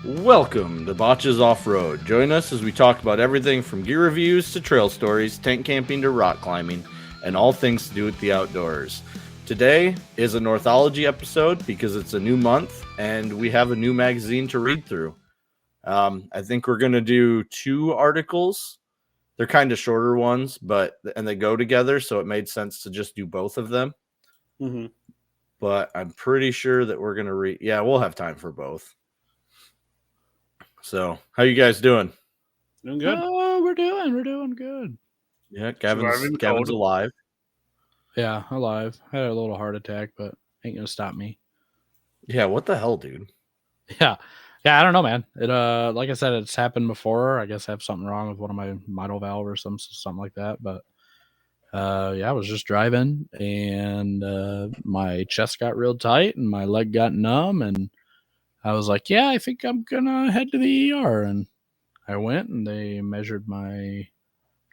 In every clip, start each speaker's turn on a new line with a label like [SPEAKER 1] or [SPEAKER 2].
[SPEAKER 1] Welcome to Botches Off-Road. Join us as we talk about everything from gear reviews to trail stories, tent camping to rock climbing, and all things to do with the outdoors. Today is a Northology episode because it's a new month and we have a new magazine to read through. I think we're going to do 2 articles. They're kind of shorter ones, and they go together, so it made sense to just do both of them.
[SPEAKER 2] Mm-hmm.
[SPEAKER 1] But I'm pretty sure that we're going to read. Yeah, we'll have time for both. So, how you guys doing?
[SPEAKER 2] Doing good.
[SPEAKER 3] Oh, we're doing good.
[SPEAKER 1] Yeah, Gavin's alive.
[SPEAKER 3] Yeah, alive. I had a little heart attack, but ain't gonna stop me.
[SPEAKER 1] Yeah, what the hell, dude?
[SPEAKER 3] Yeah, I don't know, man. It like I said, it's happened before. I guess I have something wrong with one of my mitral valve or something like that. But yeah, I was just driving and my chest got real tight and my leg got numb, and I was like, yeah, I think I'm gonna head to the ER. And I went and they measured my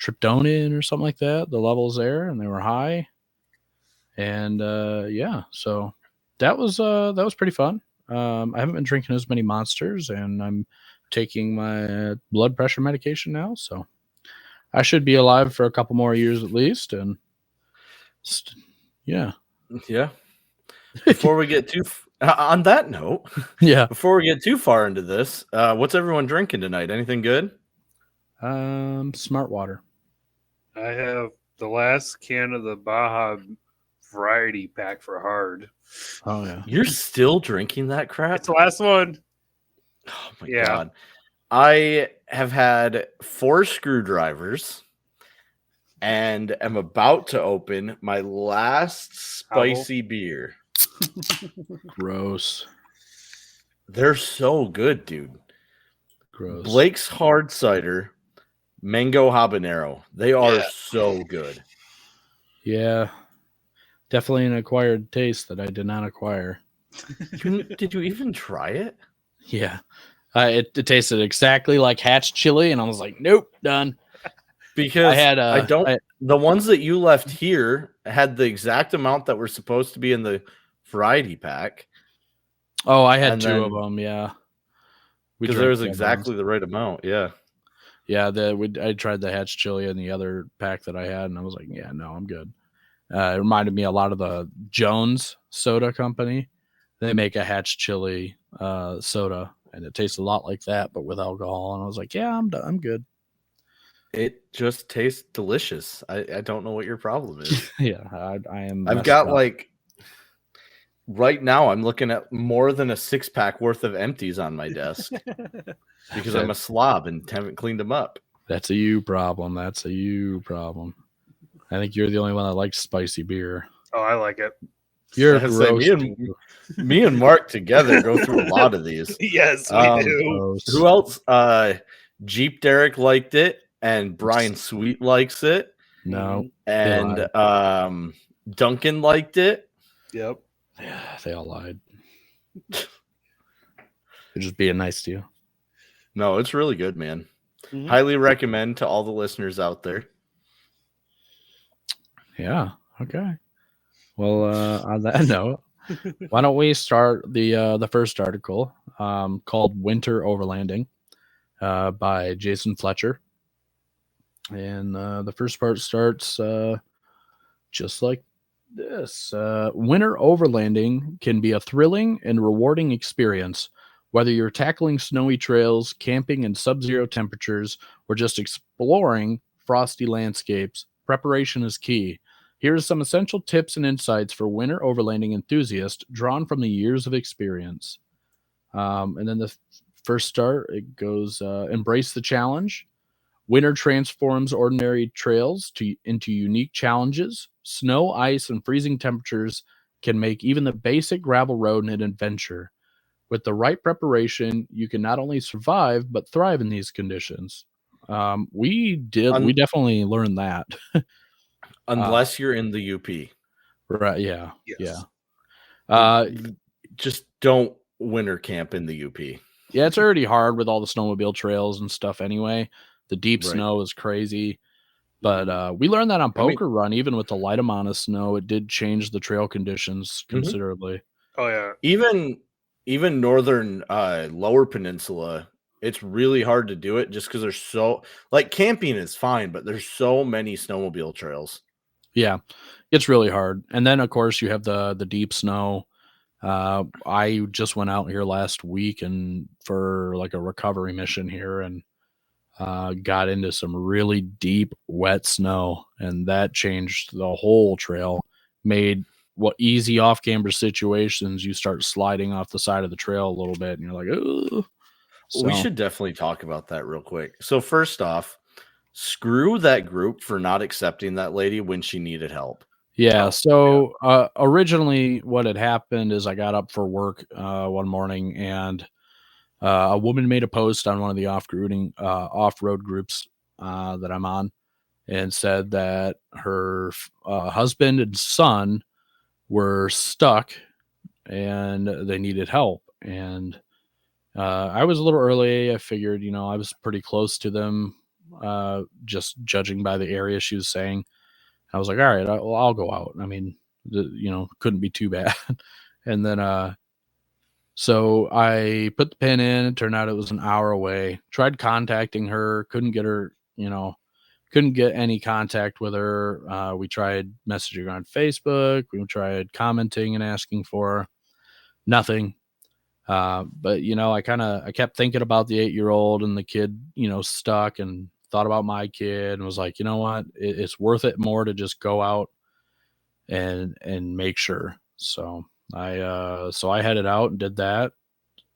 [SPEAKER 3] tryptophan or something like that, the levels there, and they were high. And yeah, so that was pretty fun. I haven't been drinking as many monsters, and I'm taking my blood pressure medication now, so I should be alive for a couple more years at least. And yeah.
[SPEAKER 1] Before we get on that note, before we get too far into this, what's everyone drinking tonight? Anything good?
[SPEAKER 3] Smart water.
[SPEAKER 2] I have the last can of the Baja variety pack for hard.
[SPEAKER 3] Oh yeah,
[SPEAKER 1] you're still drinking that crap?
[SPEAKER 2] It's the last one.
[SPEAKER 1] Oh my god! I have had 4 screwdrivers, and am about to open my last spicy beer.
[SPEAKER 3] Gross.
[SPEAKER 1] They're so good, dude.
[SPEAKER 3] Gross.
[SPEAKER 1] Blake's Hard Cider, Mango Habanero. They are so good.
[SPEAKER 3] Yeah. Definitely an acquired taste that I did not acquire.
[SPEAKER 1] Did you even try it?
[SPEAKER 3] Yeah. It tasted exactly like Hatch chili, and I was like, nope, done.
[SPEAKER 1] Because the ones that you left here had the exact amount that were supposed to be in the variety pack.
[SPEAKER 3] Oh, I had 2 of them, yeah.
[SPEAKER 1] Because there was exactly the right amount, yeah.
[SPEAKER 3] Yeah, I tried the Hatch chili in the other pack that I had, and I was like, yeah, no, I'm good. It reminded me a lot of the Jones Soda Company. They make a Hatch chili soda, and it tastes a lot like that, but with alcohol. And I was like, yeah, I'm good.
[SPEAKER 1] It just tastes delicious. I don't know what your problem is.
[SPEAKER 3] Yeah, I am.
[SPEAKER 1] I've got right now I'm looking at more than a 6-pack worth of empties on my desk because I'm a slob and haven't cleaned them up.
[SPEAKER 3] That's a you problem. I think you're the only one that likes spicy beer.
[SPEAKER 2] Oh, I like it.
[SPEAKER 3] You're gross.
[SPEAKER 1] Me and Mark together go through a lot of these.
[SPEAKER 2] Yes, we do.
[SPEAKER 3] Gross.
[SPEAKER 1] Who else? Jeep Derek liked it, and Brian Sweet likes it.
[SPEAKER 3] No.
[SPEAKER 1] And Duncan liked it.
[SPEAKER 2] Yep.
[SPEAKER 3] Yeah, they all lied. They're just being nice to you.
[SPEAKER 1] No, it's really good, man.
[SPEAKER 2] Mm-hmm.
[SPEAKER 1] Highly recommend to all the listeners out there.
[SPEAKER 3] Yeah. Okay. Well, on that note, why don't we start the first article called "Winter Overlanding" by Jason Fletcher, and the first part starts just like this. Winter overlanding can be a thrilling and rewarding experience, whether you're tackling snowy trails, camping in sub-zero temperatures, or just exploring frosty landscapes. Preparation is key. Here are some essential tips and insights for winter overlanding enthusiasts drawn from the years of experience. And then the first start, it goes, embrace the challenge. Winter transforms ordinary trails into unique challenges. Snow, ice, and freezing temperatures can make even the basic gravel road an adventure. With the right preparation, you can not only survive, but thrive in these conditions. We definitely learned that.
[SPEAKER 1] Unless you're in the UP.
[SPEAKER 3] Right, yeah.
[SPEAKER 2] Yes.
[SPEAKER 3] Yeah.
[SPEAKER 1] Just don't winter camp in the UP.
[SPEAKER 3] Yeah, it's already hard with all the snowmobile trails and stuff anyway. The deep snow is crazy. But we learned that on Poker Run, even with the light amount of snow, it did change the trail conditions considerably.
[SPEAKER 2] Oh, yeah.
[SPEAKER 1] Even even northern lower peninsula, it's really hard to do it just because there's so like camping is fine, but there's so many snowmobile trails.
[SPEAKER 3] Yeah, it's really hard. And then of course you have the deep snow. I just went out here last week and for like a recovery mission here and got into some really deep wet snow, and that changed the whole trail. Made what easy off camber situations, you start sliding off the side of the trail a little bit and you're like, oh.
[SPEAKER 1] We
[SPEAKER 3] So
[SPEAKER 1] should definitely talk about that real quick. So first off, screw that group for not accepting that lady when she needed help.
[SPEAKER 3] yeah,
[SPEAKER 2] Oh,
[SPEAKER 3] so originally what had happened is I got up for work one morning, and a woman made a post on one of the off-road groups that I'm on, and said that her husband and son were stuck and they needed help. And I was a little early. I figured, I was pretty close to them, just judging by the area she was saying. I was like, all right, I'll go out. I mean, couldn't be too bad. And then, so I put the pin in. It turned out it was an hour away. Tried contacting her, couldn't get her, couldn't get any contact with her. We tried messaging her on Facebook. We tried commenting and asking for her. Nothing. But I kept thinking about the 8-year-old and the kid, stuck, and thought about my kid and was like, you know what, it's worth it more to just go out and make sure. So I headed out and did that.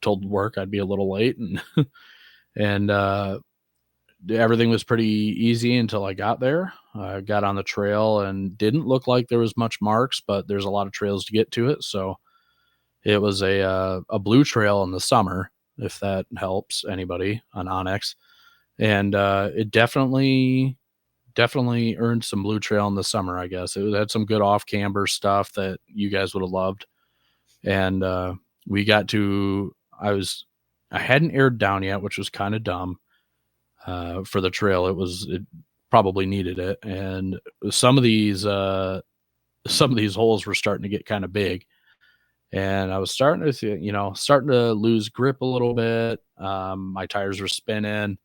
[SPEAKER 3] Told work I'd be a little late, and and everything was pretty easy until I got there. I got on the trail and didn't look like there was much marks, but there's a lot of trails to get to it. So it was a blue trail in the summer, if that helps anybody on Onyx, and it definitely earned some blue trail in the summer. I guess it had some good off camber stuff that you guys would have loved, and we got to. I hadn't aired down yet, which was kind of dumb for the trail. It probably needed it, and some of these holes were starting to get kind of big. And I was starting to lose grip a little bit. My tires were spinning.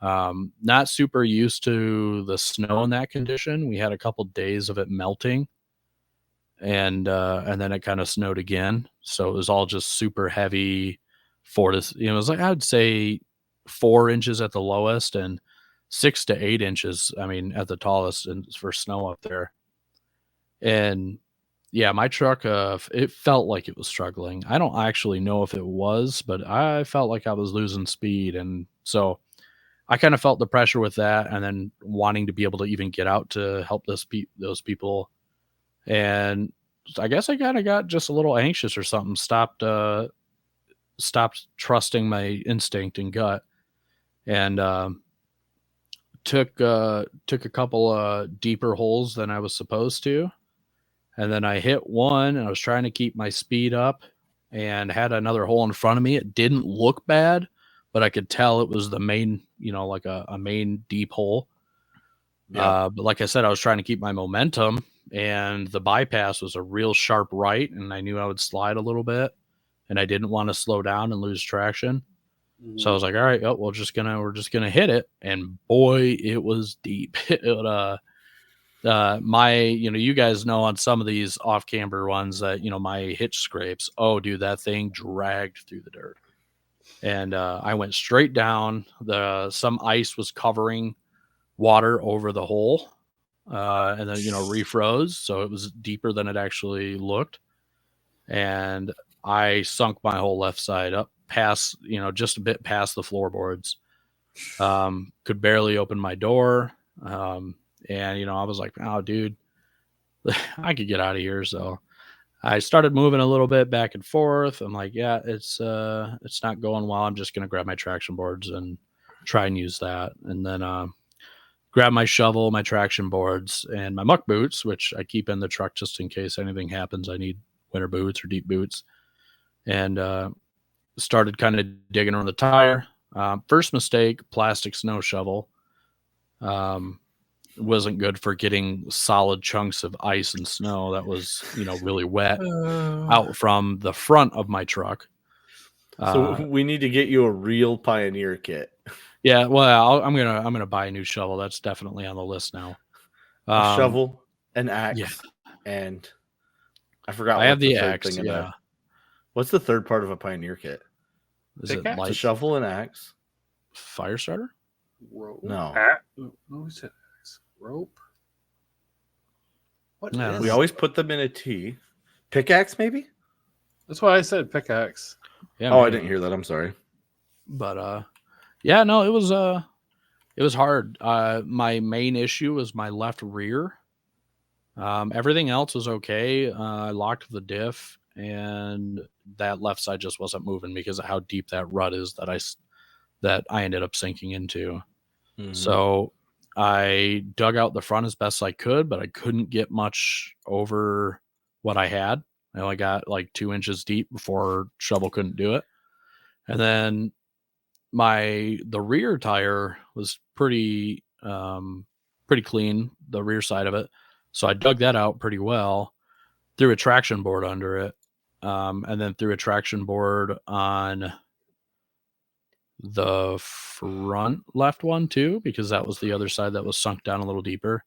[SPEAKER 3] Not super used to the snow in that condition. We had a couple days of it melting, and then it kind of snowed again. So it was all just super heavy. It was like, I'd say 4 inches at the lowest and 6 to 8 inches. I mean, at the tallest, and for snow up there. And yeah, my truck, it felt like it was struggling. I don't actually know if it was, but I felt like I was losing speed. And so I kind of felt the pressure with that, and then wanting to be able to even get out to help those people. And I guess I kind of got just a little anxious or something, stopped trusting my instinct and gut, and took a couple deeper holes than I was supposed to. And then I hit one, and I was trying to keep my speed up and had another hole in front of me. It didn't look bad, but I could tell it was the main, like a main deep hole.
[SPEAKER 1] Yeah.
[SPEAKER 3] But like I said, I was trying to keep my momentum, and the bypass was a real sharp right, and I knew I would slide a little bit, and I didn't want to slow down and lose traction. So I was like, all right, we're just gonna hit it. And boy, it was deep. You guys know on some of these off camber ones that, my hitch scrapes. Oh, dude, that thing dragged through the dirt. And I went straight down. Some ice was covering water over the hole. And then, refroze. So it was deeper than it actually looked. And I sunk my whole left side up past, just a bit past the floorboards. Could barely open my door. And, I was like, oh, dude, I could get out of here. So I started moving a little bit back and forth. I'm like, yeah, it's not going well. I'm just going to grab my traction boards and try and use that. And then grab my shovel, my traction boards, and my muck boots, which I keep in the truck just in case anything happens. I need winter boots or deep boots. And started kind of digging around the tire. First mistake, plastic snow shovel. Wasn't good for getting solid chunks of ice and snow that was, really wet out from the front of my truck.
[SPEAKER 1] So we need to get you a real Pioneer kit.
[SPEAKER 3] Yeah, well, I'm gonna buy a new shovel. That's definitely on the list now.
[SPEAKER 1] A shovel, an axe,
[SPEAKER 3] yeah.
[SPEAKER 1] and I forgot
[SPEAKER 3] I
[SPEAKER 1] what
[SPEAKER 3] have
[SPEAKER 1] the
[SPEAKER 3] the
[SPEAKER 1] third
[SPEAKER 3] axe.
[SPEAKER 1] thing in
[SPEAKER 3] Yeah,
[SPEAKER 1] there. What's the third part of a Pioneer kit?
[SPEAKER 3] is it
[SPEAKER 2] Pickaxe?
[SPEAKER 1] It's a
[SPEAKER 3] light
[SPEAKER 1] shovel and axe.
[SPEAKER 3] fire starter?
[SPEAKER 2] Rope.
[SPEAKER 1] No.
[SPEAKER 2] Who said axe? Rope. What
[SPEAKER 3] Yeah,
[SPEAKER 2] is
[SPEAKER 1] We
[SPEAKER 2] it?
[SPEAKER 1] always put them in a T. Pickaxe, maybe?
[SPEAKER 2] That's why I said pickaxe.
[SPEAKER 3] Yeah.
[SPEAKER 1] Oh, I
[SPEAKER 3] maybe.
[SPEAKER 1] didn't hear that. I'm sorry.
[SPEAKER 3] But yeah, no, it was hard. My main issue was my left rear. Everything else was okay. I locked the diff, and that left side just wasn't moving because of how deep that rut is that I ended up sinking into.
[SPEAKER 1] Mhm.
[SPEAKER 3] So I dug out the front as best I could, but I couldn't get much over what I had. I only got like 2 inches deep before shovel couldn't do it. And then the rear tire was pretty clean, the rear side of it. So I dug that out pretty well, threw a traction board under it, and then threw a traction board on the front left one too, because that was the other side that was sunk down a little deeper.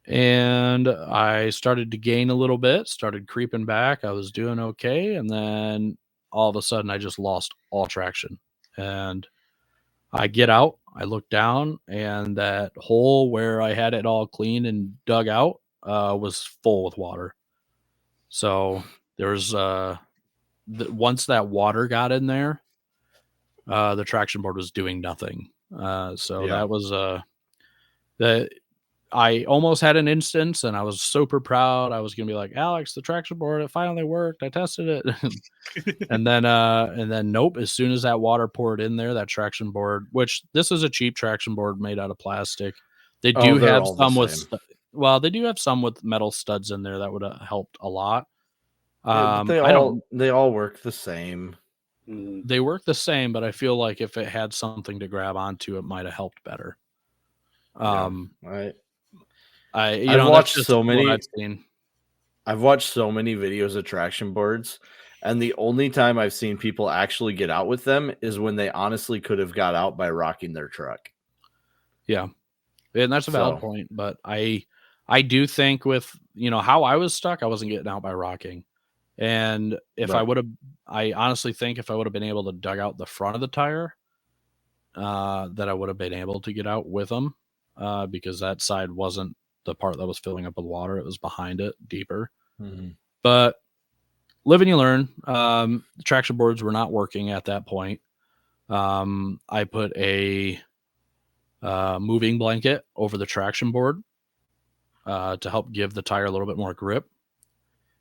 [SPEAKER 3] And I started to gain a little bit, started creeping back. I was doing okay. And then all of a sudden, I just lost all traction. And I get out, I look down, and that hole where I had it all cleaned and dug out was full with water. So there's once that water got in there, the traction board was doing nothing. So
[SPEAKER 1] Yeah.
[SPEAKER 3] that was that I almost had an instance, and I was super proud. I was gonna be like, Alex, the traction board, it finally worked. I tested it. and then nope. As soon as that water poured in there, that traction board, which this is a cheap traction board made out of plastic, they do
[SPEAKER 1] they're
[SPEAKER 3] have
[SPEAKER 1] all the
[SPEAKER 3] some with
[SPEAKER 1] same.
[SPEAKER 3] they do have some with metal studs in there that would have helped a lot.
[SPEAKER 1] Yeah, but
[SPEAKER 3] I don't.
[SPEAKER 1] they all work the same.
[SPEAKER 2] Mhm.
[SPEAKER 3] They work the same, but I feel like if it had something to grab onto, it might have helped better.
[SPEAKER 1] Right.
[SPEAKER 3] I've
[SPEAKER 1] watched
[SPEAKER 3] that's just
[SPEAKER 1] so
[SPEAKER 3] what
[SPEAKER 1] many.
[SPEAKER 3] I've seen.
[SPEAKER 1] I've watched so many videos of traction boards, and the only time I've seen people actually get out with them is when they honestly could have got out by rocking their truck.
[SPEAKER 3] Yeah. And that's a valid point, but I do think with how I was stuck, I wasn't getting out by rocking. And if I would have, I honestly think if I would have been able to dug out the front of the tire, that I would have been able to get out with them, because that side wasn't the part that was filling up with water; it was behind it, deeper.
[SPEAKER 1] Mm-hmm.
[SPEAKER 3] But live and you learn. The traction boards were not working at that point. I put a moving blanket over the traction board to help give the tire a little bit more grip.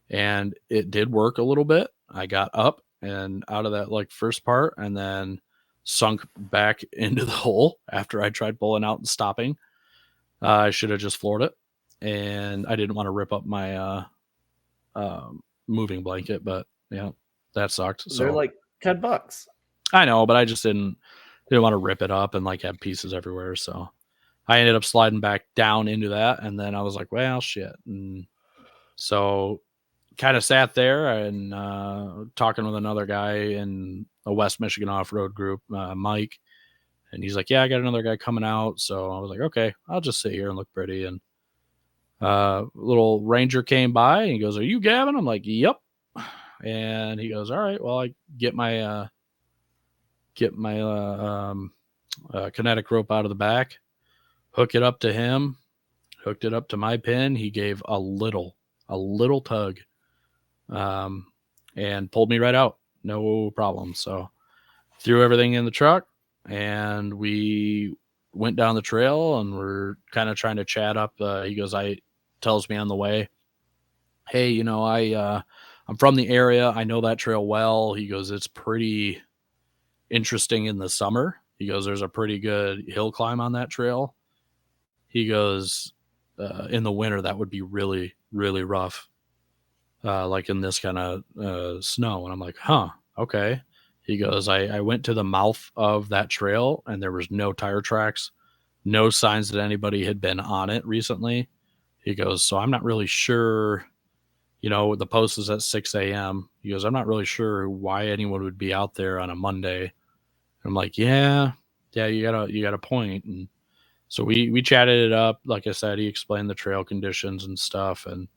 [SPEAKER 3] And it did work a little bit. I got up and out of that like first part and then sunk back into the hole after I tried pulling out and stopping. I should have just floored it. And I didn't want to rip up my moving blanket, but yeah, that sucked. So
[SPEAKER 1] They're like $10.
[SPEAKER 3] I know, but I just didn't want to rip it up and like have pieces everywhere. So I ended up sliding back down into that, and then I was like, well, shit. And so kind of sat there and talking with another guy in a West Michigan off-road group, Mike, and he's like, yeah, I got another guy coming out. So I was like, okay, I'll just sit here and look pretty. And little ranger came by and he goes, are you Gavin? I'm like, yep. And he goes, all right, well, I get my kinetic rope out of the back, hook it up to him, hooked it up to my pin. He gave a little tug, and pulled me right out. No problem. So threw everything in the truck and we went down the trail and we're kind of trying to chat up. He goes, tells me on the way, hey, I'm from the area. I know that trail well. He goes, it's pretty interesting in the summer. He goes, there's a pretty good hill climb on that trail. He goes, in the winter, that would be really, really rough. Like in this kind of snow. And I'm like, huh, okay. He goes, I went to the mouth of that trail and there was no tire tracks, no signs that anybody had been on it recently. He goes, so I'm not really sure, the post is at 6 a.m. He goes, I'm not really sure why anyone would be out there on a Monday. And I'm like, yeah, you got a point. And so we chatted it up. Like I said, he explained the trail conditions and stuff. And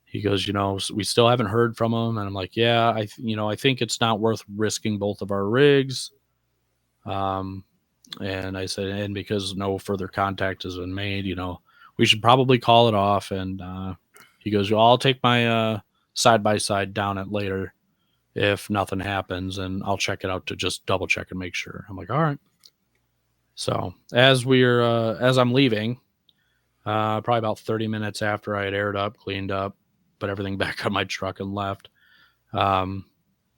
[SPEAKER 3] he goes, we still haven't heard from him. And I'm like, yeah, I think it's not worth risking both of our rigs. And I said, and because no further contact has been made, we should probably call it off. And he goes, well, I'll take my side by side down it later if nothing happens, and I'll check it out to just double check and make sure. I'm like, all right. So as I'm leaving, probably about 30 minutes after I had aired up, cleaned up, put everything back on my truck and left,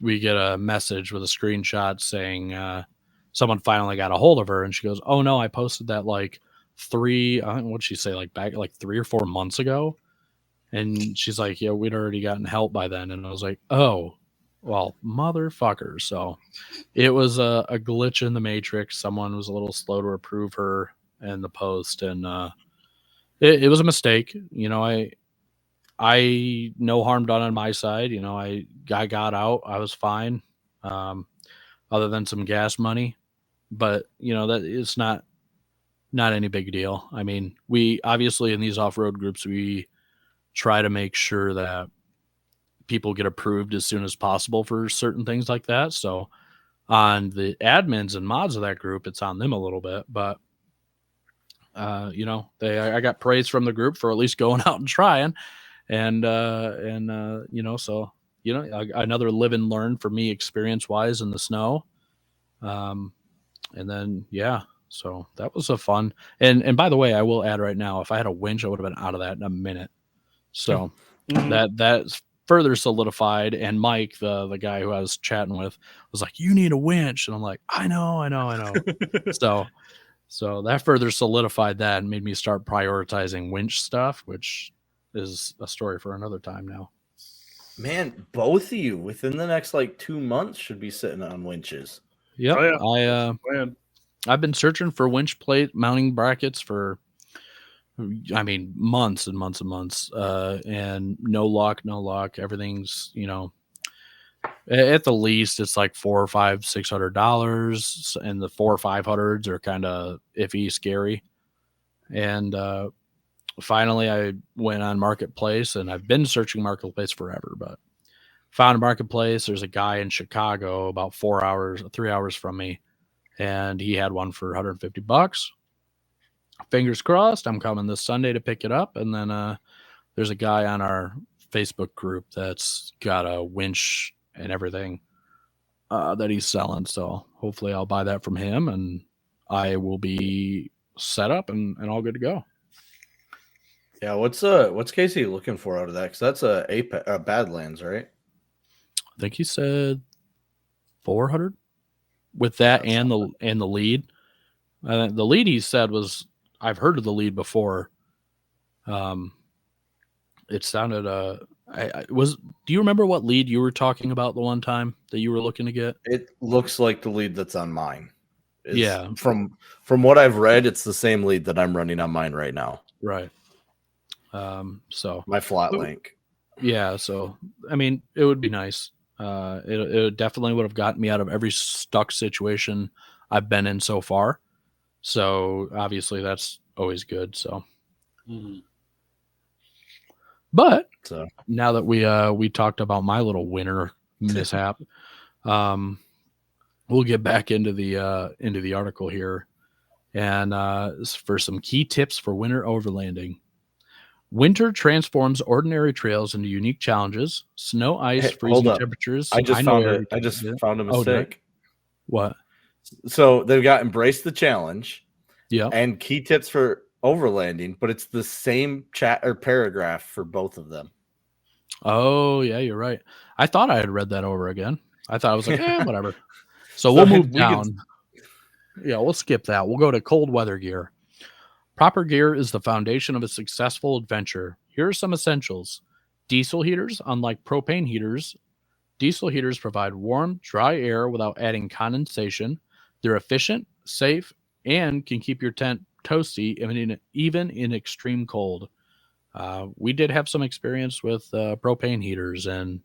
[SPEAKER 3] we get a message with a screenshot saying someone finally got a hold of her, and she goes, oh no, I posted that like what'd she say, like back like 3 or 4 months ago. And she's like, yeah, we'd already gotten help by then. And I was like, oh, well, motherfucker. So it was a glitch in the matrix. Someone was a little slow to approve her and the post. And it was a mistake. I no harm done on my side. I got out. I was fine, other than some gas money. But, that it's not any big deal. I mean, we obviously in these off-road groups, we try to make sure that people get approved as soon as possible for certain things like that. So on the admins and mods of that group, it's on them a little bit, but I got praise from the group for at least going out and trying, and so another live and learn for me experience wise in the snow. And then so that was a fun, and by the way, I will add right now, if I had a winch, I would have been out of that in a minute. So that's further solidified. And Mike, the guy who I was chatting with, was like, you need a winch. And I'm like, I know. So that further solidified that and made me start prioritizing winch stuff, which is a story for another time now.
[SPEAKER 1] Man, both of you within the next like 2 months should be sitting on winches.
[SPEAKER 3] Yep.
[SPEAKER 2] Oh, yeah.
[SPEAKER 3] I've been searching for winch plate mounting brackets for, months and months and months, and no luck. Everything's, at the least it's like $400 or $600, and the $400 or $500s are kind of iffy, scary. And finally I went on Marketplace, and I've been searching Marketplace forever, but found a Marketplace. There's a guy in Chicago about 3 hours from me, and he had one for $150. Fingers crossed, I'm coming this Sunday to pick it up. And then there's a guy on our Facebook group that's got a winch and everything that he's selling. So hopefully I'll buy that from him, and I will be set up and all good to go.
[SPEAKER 1] Yeah, what's Casey looking for out of that? Because that's a Badlands, right?
[SPEAKER 3] I think he said 400 with that and the lead. The lead he said was, I've heard of the lead before. It sounded do you remember what lead you were talking about the one time that you were looking to get?
[SPEAKER 1] It looks like the lead that's on mine.
[SPEAKER 3] Yeah.
[SPEAKER 1] From what I've read, it's the same lead that I'm running on mine right now.
[SPEAKER 3] Right. So
[SPEAKER 1] my flat link.
[SPEAKER 3] Yeah. So, it would be nice. It definitely would have gotten me out of every stuck situation I've been in so far. So obviously that's always good. So, but now that we talked about my little winter mishap, we'll get back into the article here, and for some key tips for winter overlanding. Winter transforms ordinary trails into unique challenges. Snow, ice, freezing temperatures.
[SPEAKER 1] I just found a mistake.
[SPEAKER 3] What?
[SPEAKER 1] So they've got embrace the challenge, and key tips for overlanding, but it's the same chat or paragraph for both of them.
[SPEAKER 3] Oh yeah, you're right. I thought I had read that over again. I thought I was like, whatever. So we'll move down. We'll skip that. We'll go to cold weather gear. Proper gear is the foundation of a successful adventure. Here are some essentials. Diesel heaters. Unlike propane heaters, diesel heaters provide warm, dry air without adding condensation. They're efficient, safe, and can keep your tent toasty even in extreme cold. We did have some experience with propane heaters, and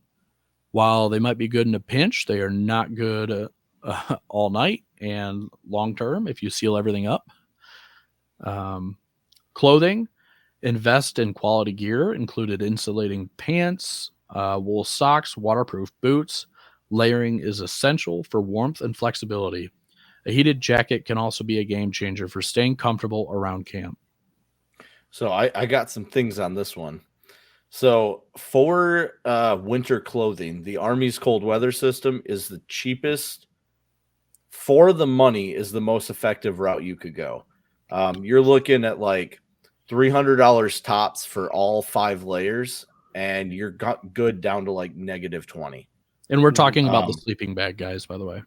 [SPEAKER 3] while they might be good in a pinch, they are not good all night and long term if you seal everything up. Clothing, invest in quality gear, included insulating pants, wool socks, waterproof boots. Layering is essential for warmth and flexibility. A heated jacket can also be a game changer for staying comfortable around camp.
[SPEAKER 1] So I got some things on this one. So for winter clothing, the Army's cold weather system is the cheapest. For the money is the most effective route you could go. You're looking at like $300 tops for all 5 layers, and you're good down to like -20.
[SPEAKER 3] And we're talking about the
[SPEAKER 1] Um,
[SPEAKER 3] sleeping bag, guys, by the way.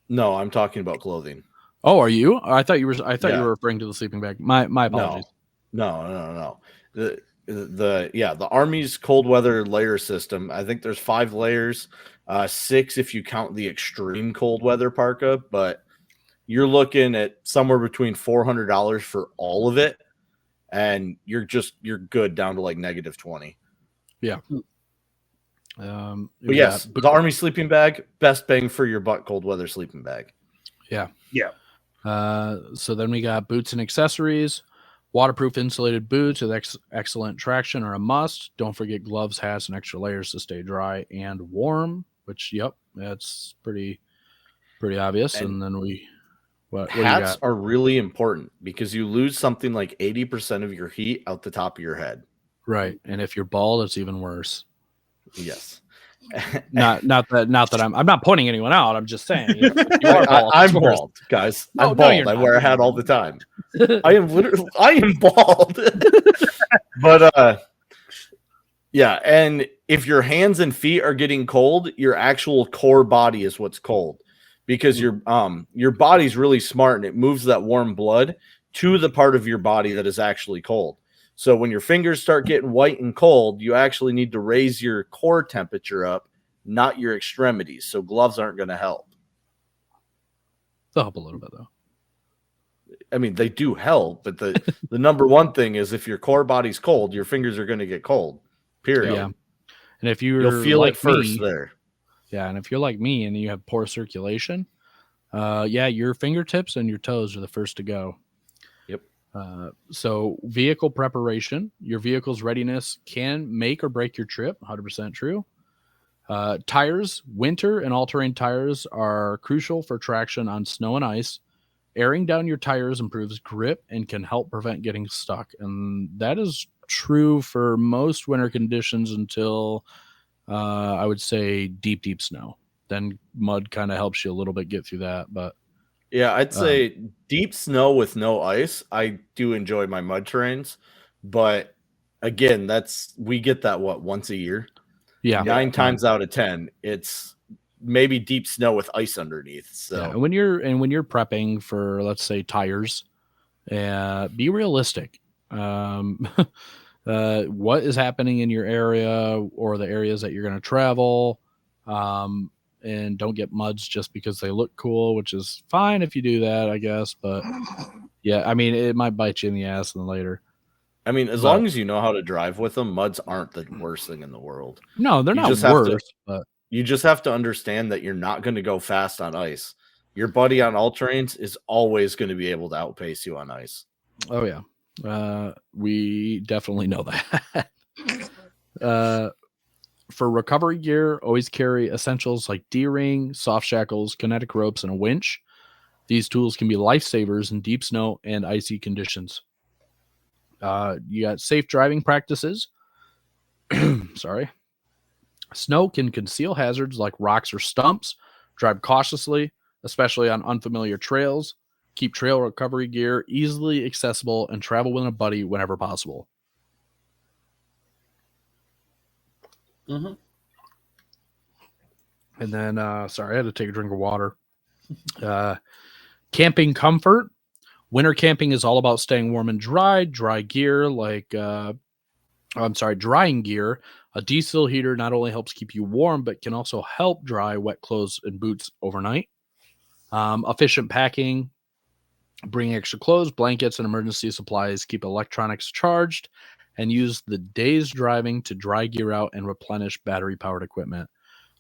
[SPEAKER 1] No, I'm talking about clothing.
[SPEAKER 3] Oh, are you? I thought you were. I thought you
[SPEAKER 1] Yeah.
[SPEAKER 3] were referring to the sleeping bag. My apologies.
[SPEAKER 1] No. The Army's cold weather layer system. I think there's 5 layers, 6 if you count the extreme cold weather parka, but you're looking at somewhere between $400 for all of it, and you're good down to like -20.
[SPEAKER 3] Yeah.
[SPEAKER 1] But yes, the Army sleeping bag, best bang for your buck cold weather sleeping bag.
[SPEAKER 3] Yeah.
[SPEAKER 2] Yeah.
[SPEAKER 3] So then we got boots and accessories. Waterproof insulated boots with excellent traction are a must. Don't forget gloves, hats, and extra layers to stay dry and warm. Which, yep, that's pretty obvious. And then what do you
[SPEAKER 1] Hats
[SPEAKER 3] got?
[SPEAKER 1] are really important because you lose something like 80% of your heat out the top of your head.
[SPEAKER 3] Right, and if you're bald, it's even worse.
[SPEAKER 1] Yes.
[SPEAKER 3] not that I'm not pointing anyone out. I'm just saying. You are bald,
[SPEAKER 1] I'm bald, guys.
[SPEAKER 3] No,
[SPEAKER 1] I'm bald.
[SPEAKER 3] you're
[SPEAKER 1] I
[SPEAKER 3] not.
[SPEAKER 1] wear a hat all the time. I am bald. But yeah, and if your hands and feet are getting cold, your actual core body is what's cold, because your body's really smart and it moves that warm blood to the part of your body that is actually cold. So when your fingers start getting white and cold, you actually need to raise your core temperature up, not your extremities. So gloves aren't going to help.
[SPEAKER 3] They'll help a little bit though.
[SPEAKER 1] I mean, they do help, but the number one thing is if your core body's cold, your fingers are going to get cold. Period.
[SPEAKER 3] Yeah. And if you'll
[SPEAKER 1] feel
[SPEAKER 3] like
[SPEAKER 1] it first
[SPEAKER 3] me,
[SPEAKER 1] there.
[SPEAKER 3] Yeah, and if you're like me and you have poor circulation, your fingertips and your toes are the first to go.
[SPEAKER 1] Yep.
[SPEAKER 3] So vehicle preparation, your vehicle's readiness can make or break your trip. 100% true. Tires, winter and all-terrain tires are crucial for traction on snow and ice. Airing down your tires improves grip and can help prevent getting stuck. And that is true for most winter conditions until I would say deep snow. Then mud kind of helps you a little bit get through that. But
[SPEAKER 1] yeah, I'd say deep snow with no ice. I do enjoy my mud terrains, but again, we get that once a year.
[SPEAKER 3] Yeah,
[SPEAKER 1] 9 times out of 10, it's maybe deep snow with ice underneath. So
[SPEAKER 3] yeah. And when you're prepping for, let's say, tires, be realistic. What is happening in your area or the areas that you're going to travel? And don't get muds just because they look cool, which is fine if you do that, I guess. But yeah, I mean, it might bite you in the ass later.
[SPEAKER 1] I mean, as long as you know how to drive with them, muds aren't the worst thing in the world.
[SPEAKER 3] No, they're not worse. But
[SPEAKER 1] you just have to understand that you're not going to go fast on ice. Your buddy on all terrains is always going to be able to outpace you on ice.
[SPEAKER 3] Oh yeah, we definitely know that. For recovery gear, always carry essentials like D-ring, soft shackles, kinetic ropes, and a winch. These tools can be lifesavers in deep snow and icy conditions. You got safe driving practices. Sorry. Snow can conceal hazards like rocks or stumps. Drive cautiously, especially on unfamiliar trails. Keep trail recovery gear easily accessible and travel with a buddy whenever possible.
[SPEAKER 4] Mm-hmm.
[SPEAKER 3] And then, sorry, I had to take a drink of water. Camping comfort. Winter camping is all about staying warm and dry. Drying gear. A diesel heater not only helps keep you warm, but can also help dry wet clothes and boots overnight. Efficient packing. Bring extra clothes, blankets, and emergency supplies. Keep electronics charged and use the day's driving to dry gear out and replenish battery-powered equipment.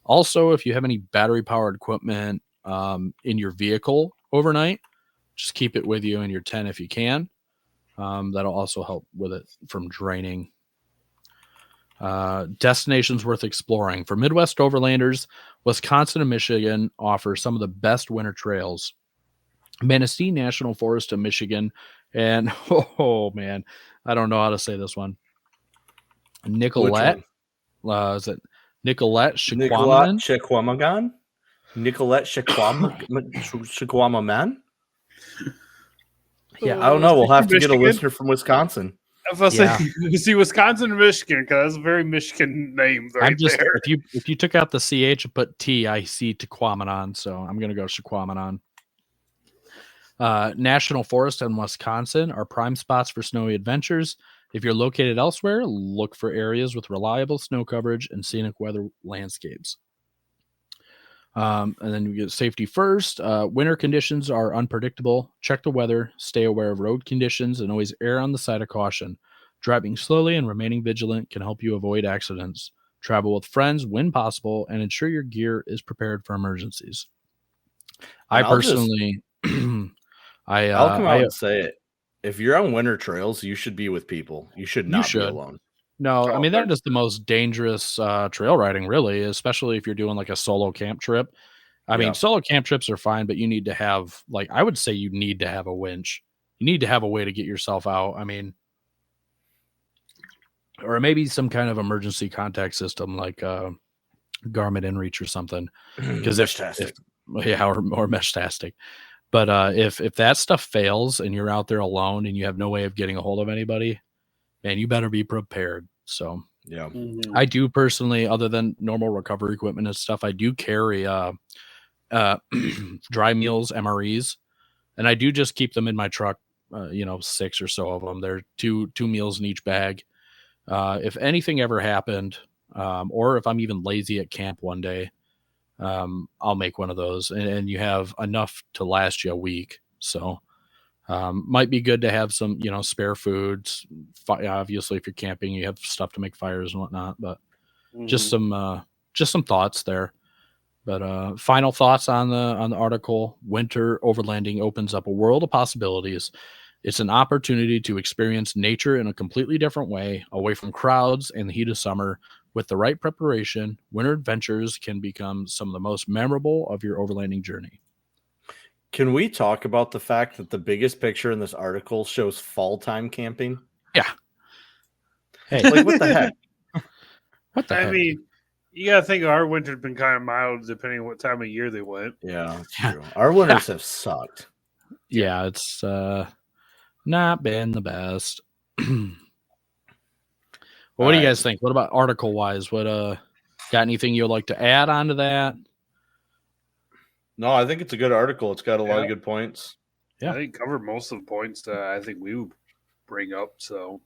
[SPEAKER 3] Also, if you have any battery-powered equipment in your vehicle overnight, just keep it with you in your tent if you can. That'll also help with it from draining. Destinations worth exploring. For Midwest overlanders, Wisconsin and Michigan offer some of the best winter trails. Manistee National Forest of Michigan and, oh man, I don't know how to say this one. Nicolette. Is it Nicolette
[SPEAKER 1] Nicolette
[SPEAKER 3] Chequamegon?
[SPEAKER 1] Nicolette Chequamegon?
[SPEAKER 3] Yeah,
[SPEAKER 1] I don't know. We'll have to get a
[SPEAKER 2] Michigan?
[SPEAKER 1] listener from Wisconsin.
[SPEAKER 2] If I say, see, Wisconsin and Michigan, because that's a very Michigan name right there.
[SPEAKER 3] If you took out the CH and put T, I see Tequamanon, so I'm going to go Chequamegon. National Forest in Wisconsin are prime spots for snowy adventures. If you're located elsewhere, look for areas with reliable snow coverage and scenic weather landscapes. And then we get safety first. Winter conditions are unpredictable. Check the weather, stay aware of road conditions, and always err on the side of caution. Driving slowly and remaining vigilant can help you avoid accidents. Travel with friends when possible, and ensure your gear is prepared for emergencies.
[SPEAKER 1] I'll
[SPEAKER 3] I'll come
[SPEAKER 1] out and say it. If you're on winter trails, you should be with people. You should not be alone.
[SPEAKER 3] No, I mean, that is the most dangerous trail riding, really, especially if you're doing like a solo camp trip. I mean, solo camp trips are fine, but you need to have, like, I would say you need to have a winch. You need to have a way to get yourself out. I mean, or maybe some kind of emergency contact system like Garmin InReach or something. Because or Meshtastic. But if that stuff fails and you're out there alone and you have no way of getting a hold of anybody, man, you better be prepared. So
[SPEAKER 1] yeah,
[SPEAKER 3] I do personally, other than normal recovery equipment and stuff, I do carry dry meals, MREs, and I do just keep them in my truck. 6 or so of them. They're two meals in each bag. If anything ever happened, or if I'm even lazy at camp one day, I'll make one of those, and you have enough to last you a week. So might be good to have some, spare foods. Obviously, if you're camping, you have stuff to make fires and whatnot, but just some thoughts there. But final thoughts on the article. Winter overlanding opens up a world of possibilities. It's an opportunity to experience nature in a completely different way, away from crowds and the heat of summer. With the right preparation, winter adventures can become some of the most memorable of your overlanding journey.
[SPEAKER 1] Can we talk about the fact that the biggest picture in this article shows fall time camping?
[SPEAKER 3] Yeah.
[SPEAKER 1] Hey, like, what the heck?
[SPEAKER 3] What the heck?
[SPEAKER 2] I mean, you got to think our winter's been kind of mild depending on what time of year they went.
[SPEAKER 1] Yeah, true. Our winters have sucked.
[SPEAKER 3] Yeah, it's not been the best. Well, what do you guys think? What about article wise? What got anything you'd like to add on to that?
[SPEAKER 1] No, I think it's a good article. It's got a lot of good points.
[SPEAKER 3] Yeah,
[SPEAKER 2] I think covered most of the points that I think we would bring up. So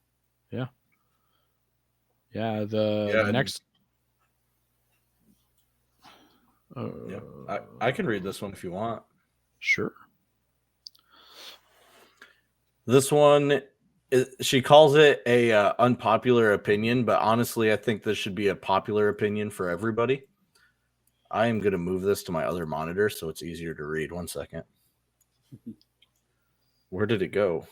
[SPEAKER 3] yeah. The next.
[SPEAKER 1] I can read this one if you want.
[SPEAKER 3] Sure.
[SPEAKER 1] This one, she calls it a unpopular opinion, but honestly, I think this should be a popular opinion for everybody. I am going to move this to my other monitor so it's easier to read. 1 second. Where did it go?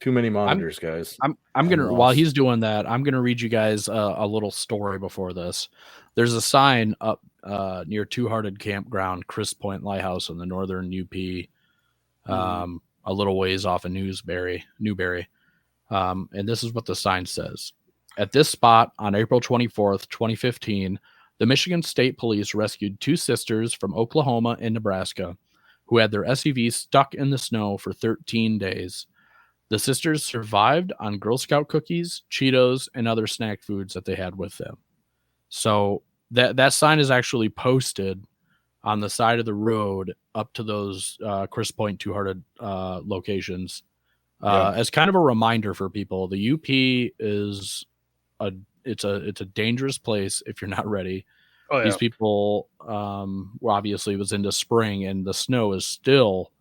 [SPEAKER 1] Too many monitors, guys.
[SPEAKER 3] I'm gonna, while he's doing that, I'm gonna read you guys a little story before this. There's a sign up near Two Hearted Campground, Chris Point Lighthouse in the northern UP, a little ways off of Newberry. And this is what the sign says. At this spot on April 24th, 2015, the Michigan State Police rescued 2 sisters from Oklahoma and Nebraska who had their SUVs stuck in the snow for 13 days. The sisters survived on Girl Scout cookies, Cheetos, and other snack foods that they had with them. So that sign is actually posted on the side of the road up to those Chris Point Two Hearted locations as kind of a reminder for people. The UP is it's a dangerous place if you're not ready.
[SPEAKER 2] Oh, yeah.
[SPEAKER 3] These people obviously it was into spring and the snow is still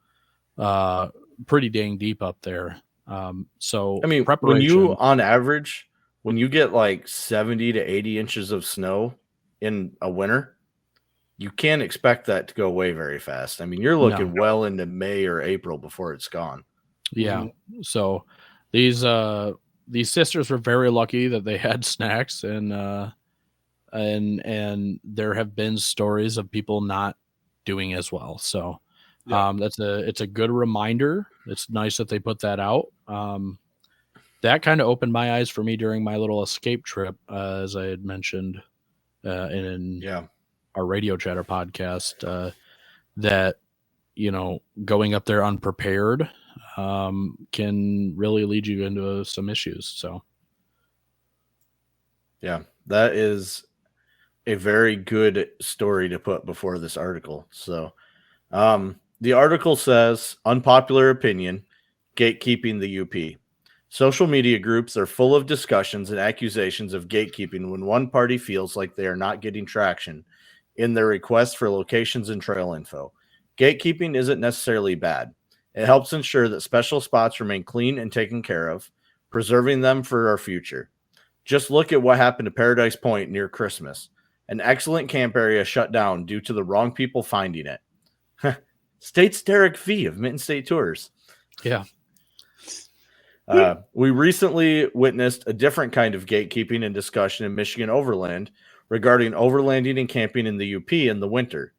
[SPEAKER 3] pretty dang deep up there. So
[SPEAKER 1] I mean,
[SPEAKER 3] preparation.
[SPEAKER 1] on average, when you get like 70 to 80 inches of snow in a winter, you can't expect that to go away very fast. I mean, you're looking well into May or April before it's gone.
[SPEAKER 3] Yeah. So these sisters were very lucky that they had snacks, and there have been stories of people not doing as well. So it's a good reminder. It's nice that they put that out. That kind of opened my eyes for me during my little escape trip, as I had mentioned in our Radio Chatter podcast, that, you know, going up there unprepared can really lead you into some issues. So,
[SPEAKER 1] yeah, that is a very good story to put before this article. So, the article says, unpopular opinion, gatekeeping the UP. Social media groups are full of discussions and accusations of gatekeeping when one party feels like they are not getting traction in their requests for locations and trail info. Gatekeeping isn't necessarily bad. It helps ensure that special spots remain clean and taken care of, preserving them for our future. Just look at what happened to Paradise Point near Christmas. An excellent camp area shut down due to the wrong people finding it. State's Derek V of Mitten State Tours.
[SPEAKER 3] Yeah.
[SPEAKER 1] We recently witnessed a different kind of gatekeeping and discussion in Michigan Overland regarding overlanding and camping in the UP in the winter.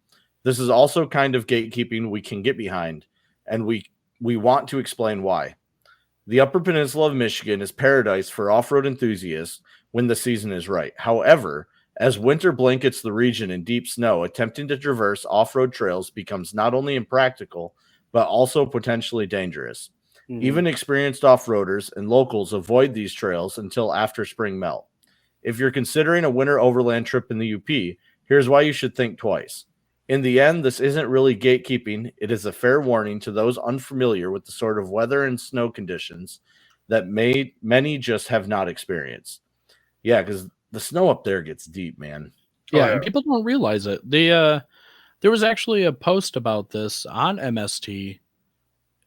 [SPEAKER 1] This is also kind of gatekeeping we can get behind, and we want to explain why. The Upper Peninsula of Michigan is paradise for off-road enthusiasts when the season is right. However, as winter blankets the region in deep snow, attempting to traverse off-road trails becomes not only impractical, but also potentially dangerous. Even experienced off-roaders and locals avoid these trails until after spring melt. If you're considering a winter overland trip in the UP, here's why you should think twice. In the end, this isn't really gatekeeping. It is a fair warning to those unfamiliar with the sort of weather and snow conditions that many just have not experienced. Yeah, because the snow up there gets deep, man.
[SPEAKER 3] Yeah, and people don't realize it. There was actually a post about this on MST.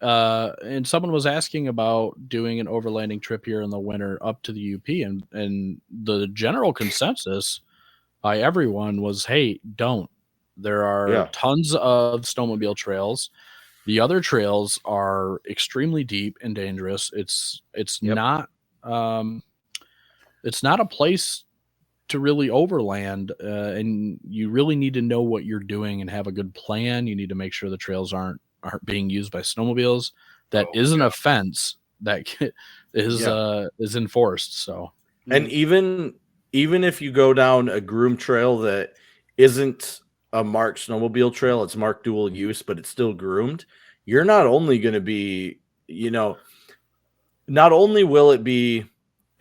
[SPEAKER 3] And someone was asking about doing an overlanding trip here in the winter up to the UP, and the general consensus by everyone was, hey, don't. There are tons of snowmobile trails. The other trails are extremely deep and dangerous. It's not a place to really overland, and you really need to know what you're doing and have a good plan. You need to make sure the trails aren't being used by snowmobiles. That is an offense that is enforced. So,
[SPEAKER 1] and even if you go down a groomed trail that isn't a marked snowmobile trail, it's marked dual use, but it's still groomed, you're not only going to be, not only will it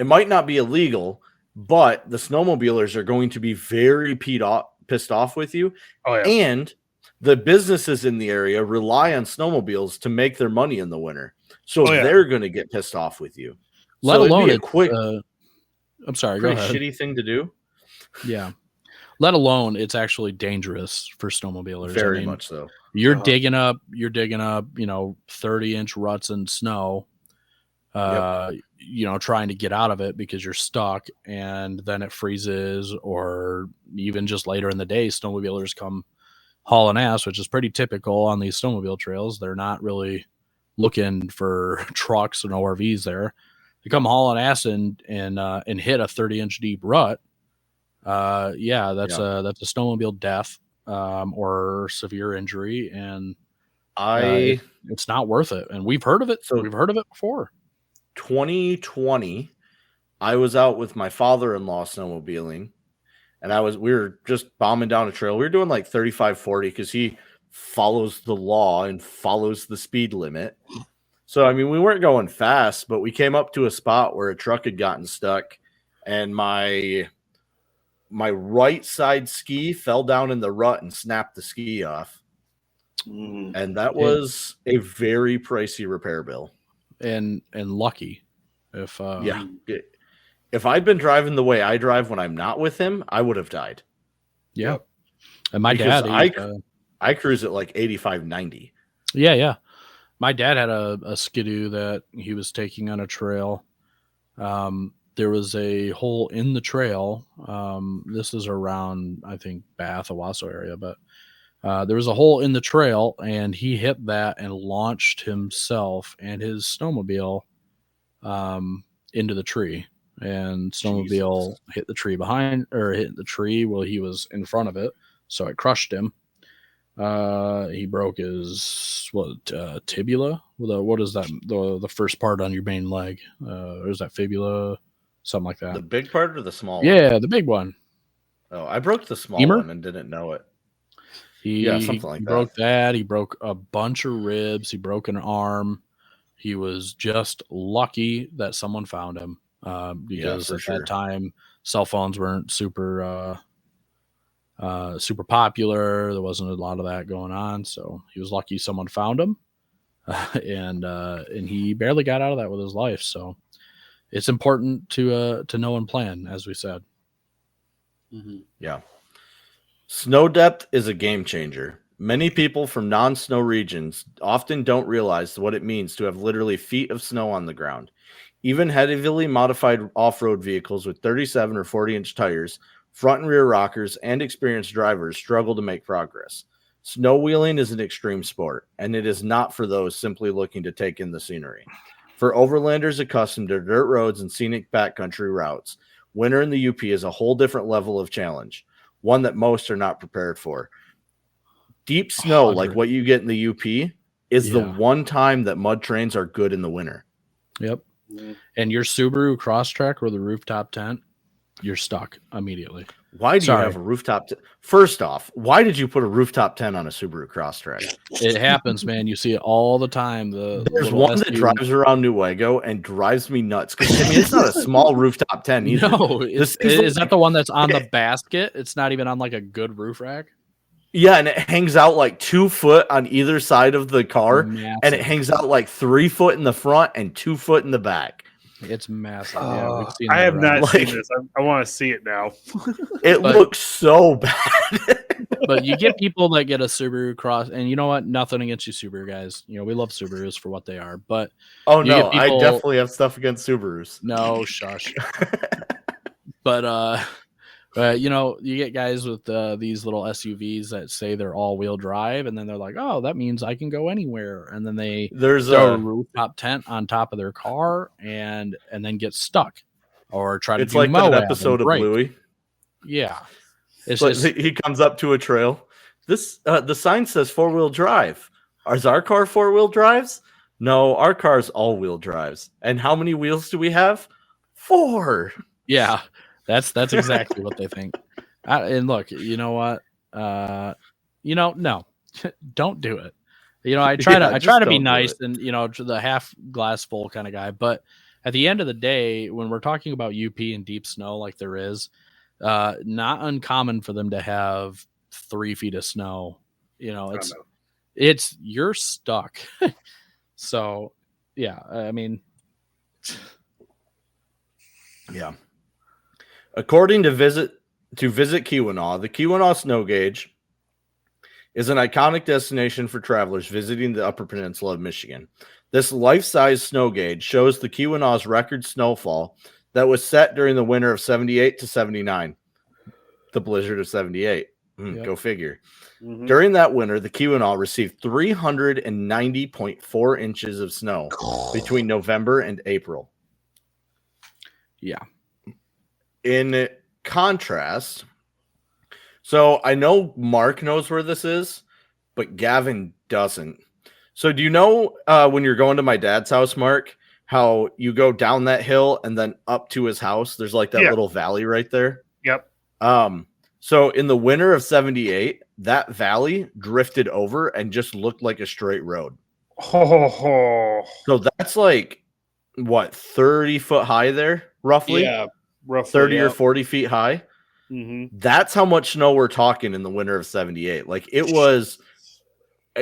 [SPEAKER 1] might not be illegal, but the snowmobilers are going to be very pissed off with you. And the businesses in the area rely on snowmobiles to make their money in the winter. So they're going to get pissed off with you.
[SPEAKER 3] Let alone
[SPEAKER 1] a quick,
[SPEAKER 3] I'm sorry, go ahead.
[SPEAKER 1] Shitty thing to do.
[SPEAKER 3] Yeah. Let alone it's actually dangerous for snowmobilers.
[SPEAKER 1] Very much so.
[SPEAKER 3] You're digging up, 30-inch ruts in snow, trying to get out of it because you're stuck, and then it freezes, or even just later in the day, snowmobilers come hauling ass, which is pretty typical on these snowmobile trails. They're not really looking for trucks and ORVs there. They come hauling ass and hit a 30-inch deep rut. That's a snowmobile death or severe injury, and it's not worth it. And we've heard of it. So we've heard of it before.
[SPEAKER 1] 2020, I was out with my father-in-law snowmobiling, and we were just bombing down a trail. We were doing like 35, 40 because he follows the law and follows the speed limit. So, I mean, we weren't going fast, but we came up to a spot where a truck had gotten stuck, and my right side ski fell down in the rut and snapped the ski off. And that was a very pricey repair bill.
[SPEAKER 3] And lucky. If
[SPEAKER 1] I'd been driving the way I drive when I'm not with him, I would have died.
[SPEAKER 3] Yeah. And my dad,
[SPEAKER 1] I cruise at like 85, 90.
[SPEAKER 3] Yeah. My dad had a skidoo that he was taking on a trail. There was a hole in the trail. This is around, I think, Bath, Owasso area, but there was a hole in the trail, and he hit that and launched himself and his snowmobile into the tree. And snowmobile hit the tree behind, or hit the tree while he was in front of it, so it crushed him. He broke his tibula. What is that? The first part on your main leg? Or is that fibula? Something like that.
[SPEAKER 1] The big part or the small one?
[SPEAKER 3] Yeah, the big one.
[SPEAKER 1] Oh, I broke the small
[SPEAKER 3] Femur?
[SPEAKER 1] one and didn't know it.
[SPEAKER 3] He broke that. He broke a bunch of ribs. He broke an arm. He was just lucky that someone found him because at that time cell phones weren't super popular. There wasn't a lot of that going on, so he was lucky someone found him, and he barely got out of that with his life. So it's important to know and plan, as we said.
[SPEAKER 4] Mm-hmm.
[SPEAKER 1] Yeah. Snow depth is a game changer. Many people from non-snow regions often don't realize what it means to have literally feet of snow on the ground. Even heavily modified off-road vehicles with 37 or 40-inch tires, front and rear rockers, and experienced drivers struggle to make progress. Snow wheeling is an extreme sport, and it is not for those simply looking to take in the scenery. For overlanders accustomed to dirt roads and scenic backcountry routes, winter in the UP is a whole different level of challenge, one that most are not prepared for. Deep snow,
[SPEAKER 3] 100.
[SPEAKER 1] like what you get in the UP, is the one time that mud trains are good in the winter.
[SPEAKER 3] Yep. And your Subaru Crosstrek or the rooftop tent, you're stuck immediately.
[SPEAKER 1] Why do you have a rooftop tent? First off, why did you put a rooftop tent on a Subaru Crosstrek?
[SPEAKER 3] It happens, man. You see it all the time.
[SPEAKER 1] There's one that drives around Newego and drives me nuts. Because I mean, it's not a small rooftop tent either.
[SPEAKER 3] No, is that the one that's on the basket? It's not even on like a good roof rack.
[SPEAKER 1] Yeah, and it hangs out like 2 foot on either side of the car, and it hangs out like 3 foot in the front and 2 foot in the back.
[SPEAKER 3] It's massive. Yeah, we've seen
[SPEAKER 2] I have
[SPEAKER 3] around.
[SPEAKER 2] not seen this. I want to see it now.
[SPEAKER 1] It looks so bad.
[SPEAKER 3] But you get people that get a Subaru Cross, and you know what? Nothing against you, Subaru guys. You know, we love Subarus for what they are. But
[SPEAKER 1] oh no, I definitely have stuff against Subarus.
[SPEAKER 3] No, shush. But you know, you get guys with these little SUVs that say they're all-wheel drive, and then they're like, "Oh, that means I can go anywhere." And then there's a rooftop tent on top of their car, and then get stuck, or try to.
[SPEAKER 1] It's like that episode of Bluey.
[SPEAKER 3] Yeah,
[SPEAKER 1] it's just, he comes up to a trail. This the sign says 4-wheel drive. Is our car 4-wheel drives? No, our car's all-wheel drives. And how many wheels do we have? 4.
[SPEAKER 3] Yeah. That's exactly what they think. And look, you know what? No, don't do it. You know, I try to be nice and, you know, to the half glass full kind of guy. But at the end of the day, when we're talking about UP and deep snow like there is, not uncommon for them to have 3 feet of snow. You know, you're stuck. So, yeah, I mean,
[SPEAKER 1] yeah. According to Visit Keweenaw, the Keweenaw Snow Gauge is an iconic destination for travelers visiting the Upper Peninsula of Michigan. This life-size snow gauge shows the Keweenaw's record snowfall that was set during the winter of 78 to 79. The blizzard of 78. Yep. Go figure. Mm-hmm. During that winter, the Keweenaw received 390.4 inches of snow between November and April.
[SPEAKER 3] Yeah.
[SPEAKER 1] In contrast, so I know Mark knows where this is, but Gavin doesn't. So do you know when you're going to my dad's house, Mark, how you go down that hill and then up to his house? There's like that little valley right there.
[SPEAKER 2] Yep.
[SPEAKER 1] So in the winter of 78, that valley drifted over and just looked like a straight road.
[SPEAKER 2] Oh.
[SPEAKER 1] So that's like, what, 30 foot high there, roughly?
[SPEAKER 2] Yeah. Roughly
[SPEAKER 1] 30 or 40 feet high.
[SPEAKER 2] Mm-hmm.
[SPEAKER 1] That's how much snow we're talking in the winter of 78. Like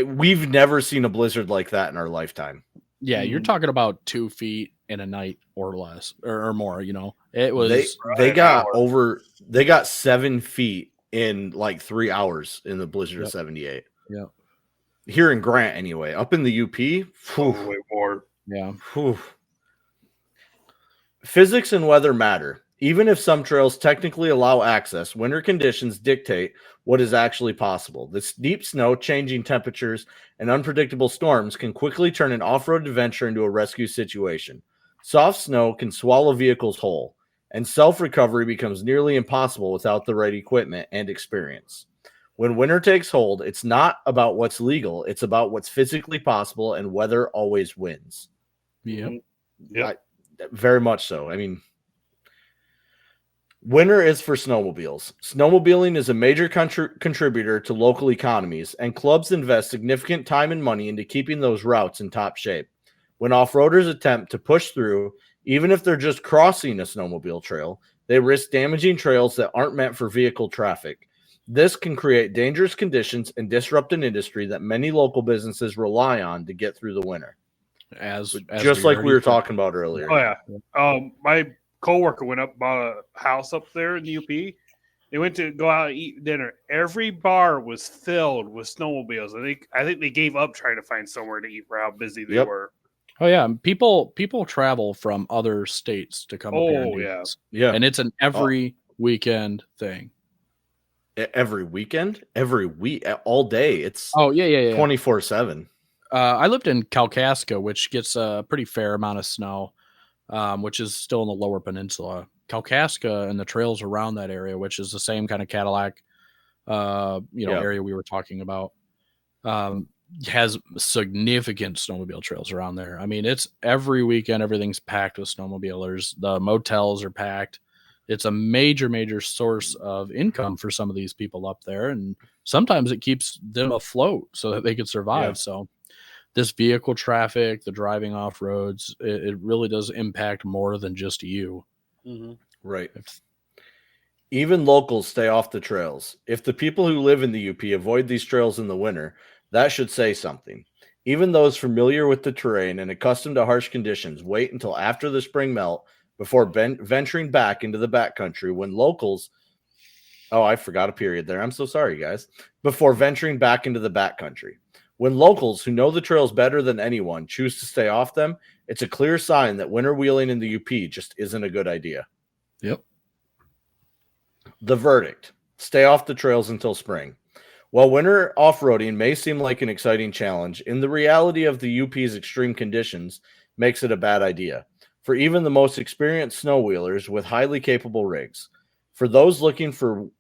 [SPEAKER 1] we've never seen a blizzard like that in our lifetime.
[SPEAKER 3] Yeah, you're talking about 2 feet in a night or less or more, you know. It was
[SPEAKER 1] they got 7 feet in like 3 hours in the blizzard of 78.
[SPEAKER 3] Yeah.
[SPEAKER 1] here in Grant anyway. Up in the UP,
[SPEAKER 2] Way more.
[SPEAKER 3] Yeah.
[SPEAKER 1] Physics and weather matter. Even if some trails technically allow access, winter conditions dictate what is actually possible. This deep snow, changing temperatures, and unpredictable storms can quickly turn an off-road adventure into a rescue situation. Soft snow can swallow vehicles whole, and self-recovery becomes nearly impossible without the right equipment and experience. When winter takes hold, it's not about what's legal, it's about what's physically possible, and weather always wins.
[SPEAKER 3] Yep.
[SPEAKER 2] Yep.
[SPEAKER 1] Very much so. I mean, winter is for snowmobiles. Snowmobiling is a major contributor to local economies, and clubs invest significant time and money into keeping those routes in top shape. When off-roaders attempt to push through, even if they're just crossing a snowmobile trail, they risk damaging trails that aren't meant for vehicle traffic. This can create dangerous conditions and disrupt an industry that many local businesses rely on to get through the winter.
[SPEAKER 3] As
[SPEAKER 1] Just like we were
[SPEAKER 3] already said.
[SPEAKER 1] talking about earlier.
[SPEAKER 2] Oh yeah. My coworker went up, bought a house up there in the UP. They went to go out and eat dinner. Every bar was filled with snowmobiles. I think they gave up trying to find somewhere to eat for how busy they were.
[SPEAKER 3] Oh yeah, people travel from other states to come up here and do this.
[SPEAKER 1] Yeah.
[SPEAKER 3] And it's an every weekend thing.
[SPEAKER 1] Every weekend? Every week? All day? It's 24/7.
[SPEAKER 3] I lived in Kalkaska, which gets a pretty fair amount of snow, which is still in the lower peninsula. Kalkaska and the trails around that area, which is the same kind of Cadillac, area we were talking about, has significant snowmobile trails around there. I mean, it's every weekend, everything's packed with snowmobilers. The motels are packed. It's a major, major source of income for some of these people up there. And sometimes it keeps them afloat so that they could survive.
[SPEAKER 1] Yeah.
[SPEAKER 3] So this vehicle traffic, the driving off roads, it really does impact more than just you.
[SPEAKER 4] Mm-hmm.
[SPEAKER 1] Right. Even locals stay off the trails. If the people who live in the UP avoid these trails in the winter, that should say something. Even those familiar with the terrain and accustomed to harsh conditions wait until after the spring melt before venturing back into the backcountry when locals... Oh, I forgot a period there. I'm so sorry, guys. Before venturing back into the backcountry. When locals who know the trails better than anyone choose to stay off them, it's a clear sign that winter wheeling in the UP just isn't a good idea.
[SPEAKER 3] Yep.
[SPEAKER 1] The verdict: stay off the trails until spring. While winter off-roading may seem like an exciting challenge, in the reality of the UP's extreme conditions makes it a bad idea for even the most experienced snow-wheelers with highly capable rigs. For those looking for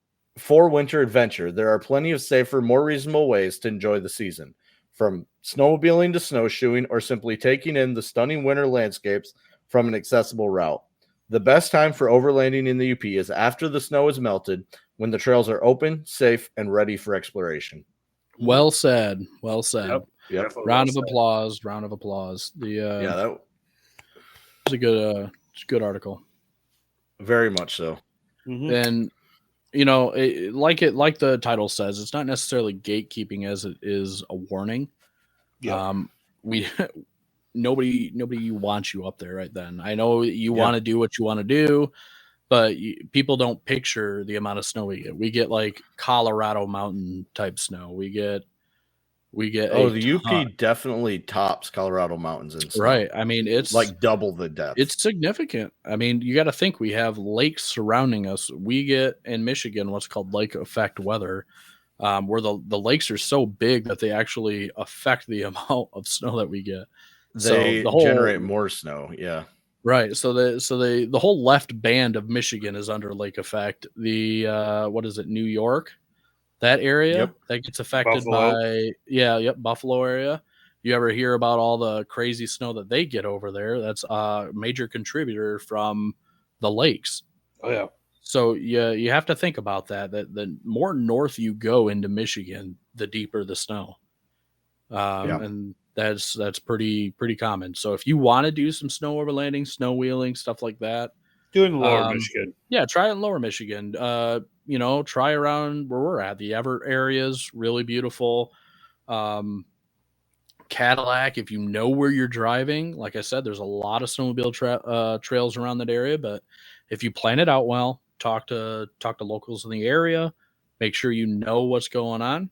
[SPEAKER 1] winter adventure, there are plenty of safer, more reasonable ways to enjoy the season, from snowmobiling to snowshoeing or simply taking in the stunning winter landscapes from an accessible route. The best time for overlanding in the UP is after the snow is melted, when the trails are open, safe, and ready for exploration.
[SPEAKER 3] Well said. Well said.
[SPEAKER 1] Yep.
[SPEAKER 3] Round of applause. Round of applause.
[SPEAKER 1] That
[SPEAKER 3] was a good article.
[SPEAKER 1] Very much so.
[SPEAKER 2] Mm-hmm.
[SPEAKER 3] And like the title says, it's not necessarily gatekeeping as it is a warning.
[SPEAKER 2] Yeah.
[SPEAKER 3] Nobody wants you up there right then. I know you want to do what you want to do, but people don't picture the amount of snow we get. We get like Colorado mountain type snow. We get.
[SPEAKER 1] The UP definitely tops Colorado mountains in snow.
[SPEAKER 3] Right. I mean, it's
[SPEAKER 1] like double the depth.
[SPEAKER 3] It's significant. I mean, you got to think we have lakes surrounding us. We get in Michigan what's called lake effect weather, where the lakes are so big that they actually affect the amount of snow that we get.
[SPEAKER 1] They generate more snow. Yeah.
[SPEAKER 3] Right. So the whole left band of Michigan is under lake effect. The what is it? New York, that area that gets affected by Buffalo area. You ever hear about all the crazy snow that they get over there? That's a major contributor from the lakes.
[SPEAKER 2] Oh yeah.
[SPEAKER 3] So you have to think about that. That the more north you go into Michigan, the deeper the snow. And that's pretty common. So if you want to do some snow overlanding, snow wheeling, stuff like that,
[SPEAKER 2] do it in lower Michigan.
[SPEAKER 3] Yeah, try it in lower Michigan. Try around where we're at. The Everett area is really beautiful. Cadillac, if you know where you're driving, like I said, there's a lot of snowmobile trails around that area. But if you plan it out well, talk to locals in the area, make sure you know what's going on.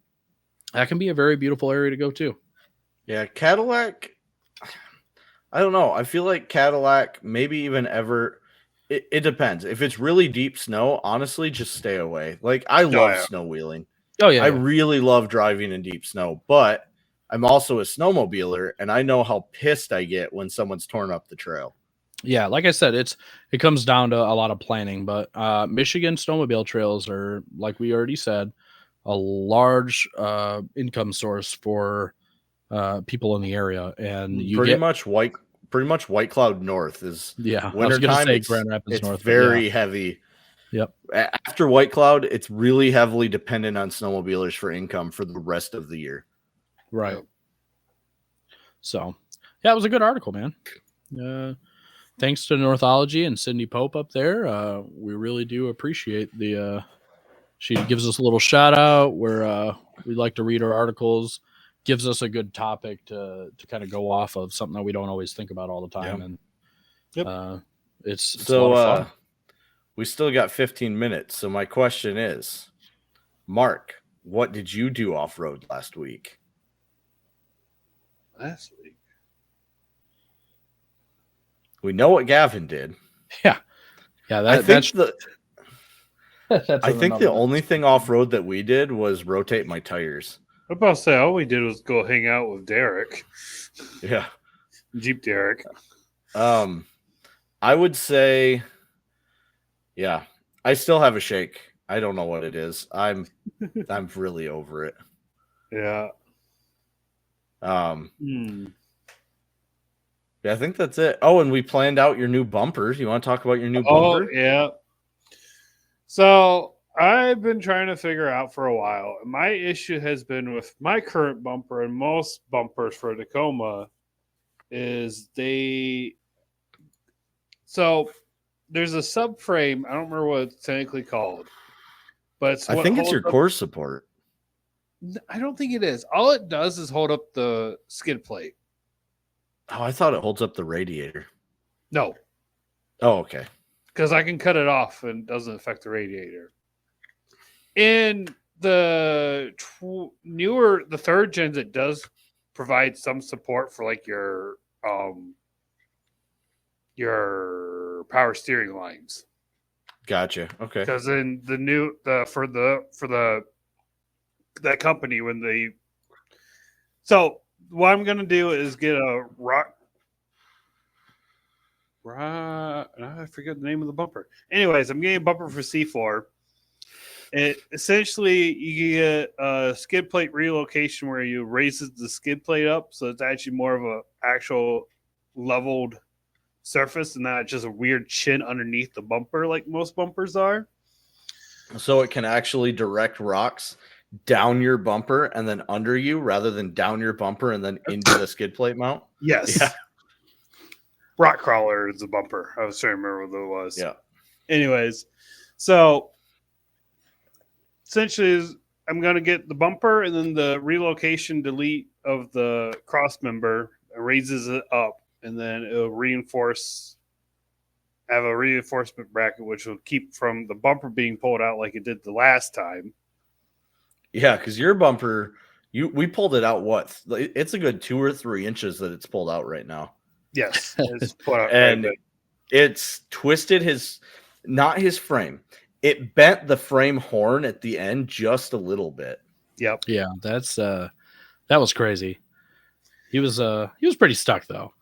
[SPEAKER 3] That can be a very beautiful area to go to.
[SPEAKER 1] Yeah, Cadillac. I don't know. I feel like Cadillac, maybe even ever. It depends. If it's really deep snow, honestly, just stay away. Like I love
[SPEAKER 2] yeah.
[SPEAKER 1] snow wheeling.
[SPEAKER 3] Oh yeah,
[SPEAKER 1] I really love driving in deep snow, but I'm also a snowmobiler, and I know how pissed I get when someone's torn up the trail.
[SPEAKER 3] yeah. Like I said, it comes down to a lot of planning. But Michigan snowmobile trails are, like we already said, a large income source for people in the area, and you
[SPEAKER 1] Pretty
[SPEAKER 3] get
[SPEAKER 1] much White Cloud North is
[SPEAKER 3] I was going to
[SPEAKER 1] wintertime.
[SPEAKER 3] say Grand Rapids
[SPEAKER 1] It's
[SPEAKER 3] North, but yeah,
[SPEAKER 1] very heavy.
[SPEAKER 3] yep,
[SPEAKER 1] After White Cloud, it's really heavily dependent on snowmobilers for income for the rest of the year.
[SPEAKER 3] right.
[SPEAKER 2] Yep.
[SPEAKER 3] So yeah, it was a good article, man. Thanks to Northology and Cindy Pope up there. We really do appreciate the. She gives us a little shout out where we like to read our articles. Gives us a good topic to kind of go off of, something that we don't always think about all the time, and
[SPEAKER 2] Yep.
[SPEAKER 3] it's a lot of fun.
[SPEAKER 1] We still got 15 minutes. So my question is, Mark, what did you do off road last week?
[SPEAKER 2] Last week.
[SPEAKER 1] We know what Gavin did.
[SPEAKER 3] Yeah.
[SPEAKER 1] I think
[SPEAKER 3] that's
[SPEAKER 1] the only thing off road that we did was rotate my tires.
[SPEAKER 2] I was about to say all we did was go hang out with Derek,
[SPEAKER 1] Yeah.
[SPEAKER 2] Jeep Derek.
[SPEAKER 1] I would say, yeah, I still have a shake. I don't know what it is. I'm really over it.
[SPEAKER 2] Yeah.
[SPEAKER 1] Yeah, I think that's it. Oh, and we planned out your new bumpers. You want to talk about your new
[SPEAKER 2] Oh,
[SPEAKER 1] bumper?
[SPEAKER 2] yeah. So I've been trying to figure out for a while. My issue has been with my current bumper and most bumpers for a Tacoma is so there's a subframe. I don't remember what it's technically called, but
[SPEAKER 1] I think it's your core support.
[SPEAKER 2] I don't think it is. All it does is hold up the skid plate.
[SPEAKER 1] Oh, I thought it holds up the radiator.
[SPEAKER 2] No,
[SPEAKER 1] Oh, okay.
[SPEAKER 2] because I can cut it off and it doesn't affect the radiator. In the the third gens, it does provide some support for like your power steering lines.
[SPEAKER 1] Gotcha. Okay.
[SPEAKER 2] Because in that company when they so what I'm gonna do is get a I forget the name of the bumper. Anyways, I'm getting a bumper for C4. It essentially you get a skid plate relocation where you raises the skid plate up, so it's actually more of a actual leveled surface and not just a weird chin underneath the bumper like most bumpers are.
[SPEAKER 1] So it can actually direct rocks down your bumper and then under you rather than down your bumper and then into the skid plate mount?
[SPEAKER 2] Yes.
[SPEAKER 1] Yeah.
[SPEAKER 2] Rock crawler is the bumper. I was trying to remember what it was.
[SPEAKER 1] Yeah.
[SPEAKER 2] Anyways, so essentially I'm going to get the bumper and then the relocation delete of the cross member raises it up and then it'll have a reinforcement bracket which will keep from the bumper being pulled out like it did the last time.
[SPEAKER 1] Yeah, because your bumper, we pulled it out. What? It's a good 2 or 3 inches that it's pulled out right now.
[SPEAKER 2] Yes, it's pulled out
[SPEAKER 1] and it's twisted not his frame. It bent the frame horn at the end just a little bit.
[SPEAKER 2] Yep.
[SPEAKER 3] Yeah, that was crazy. He was pretty stuck though.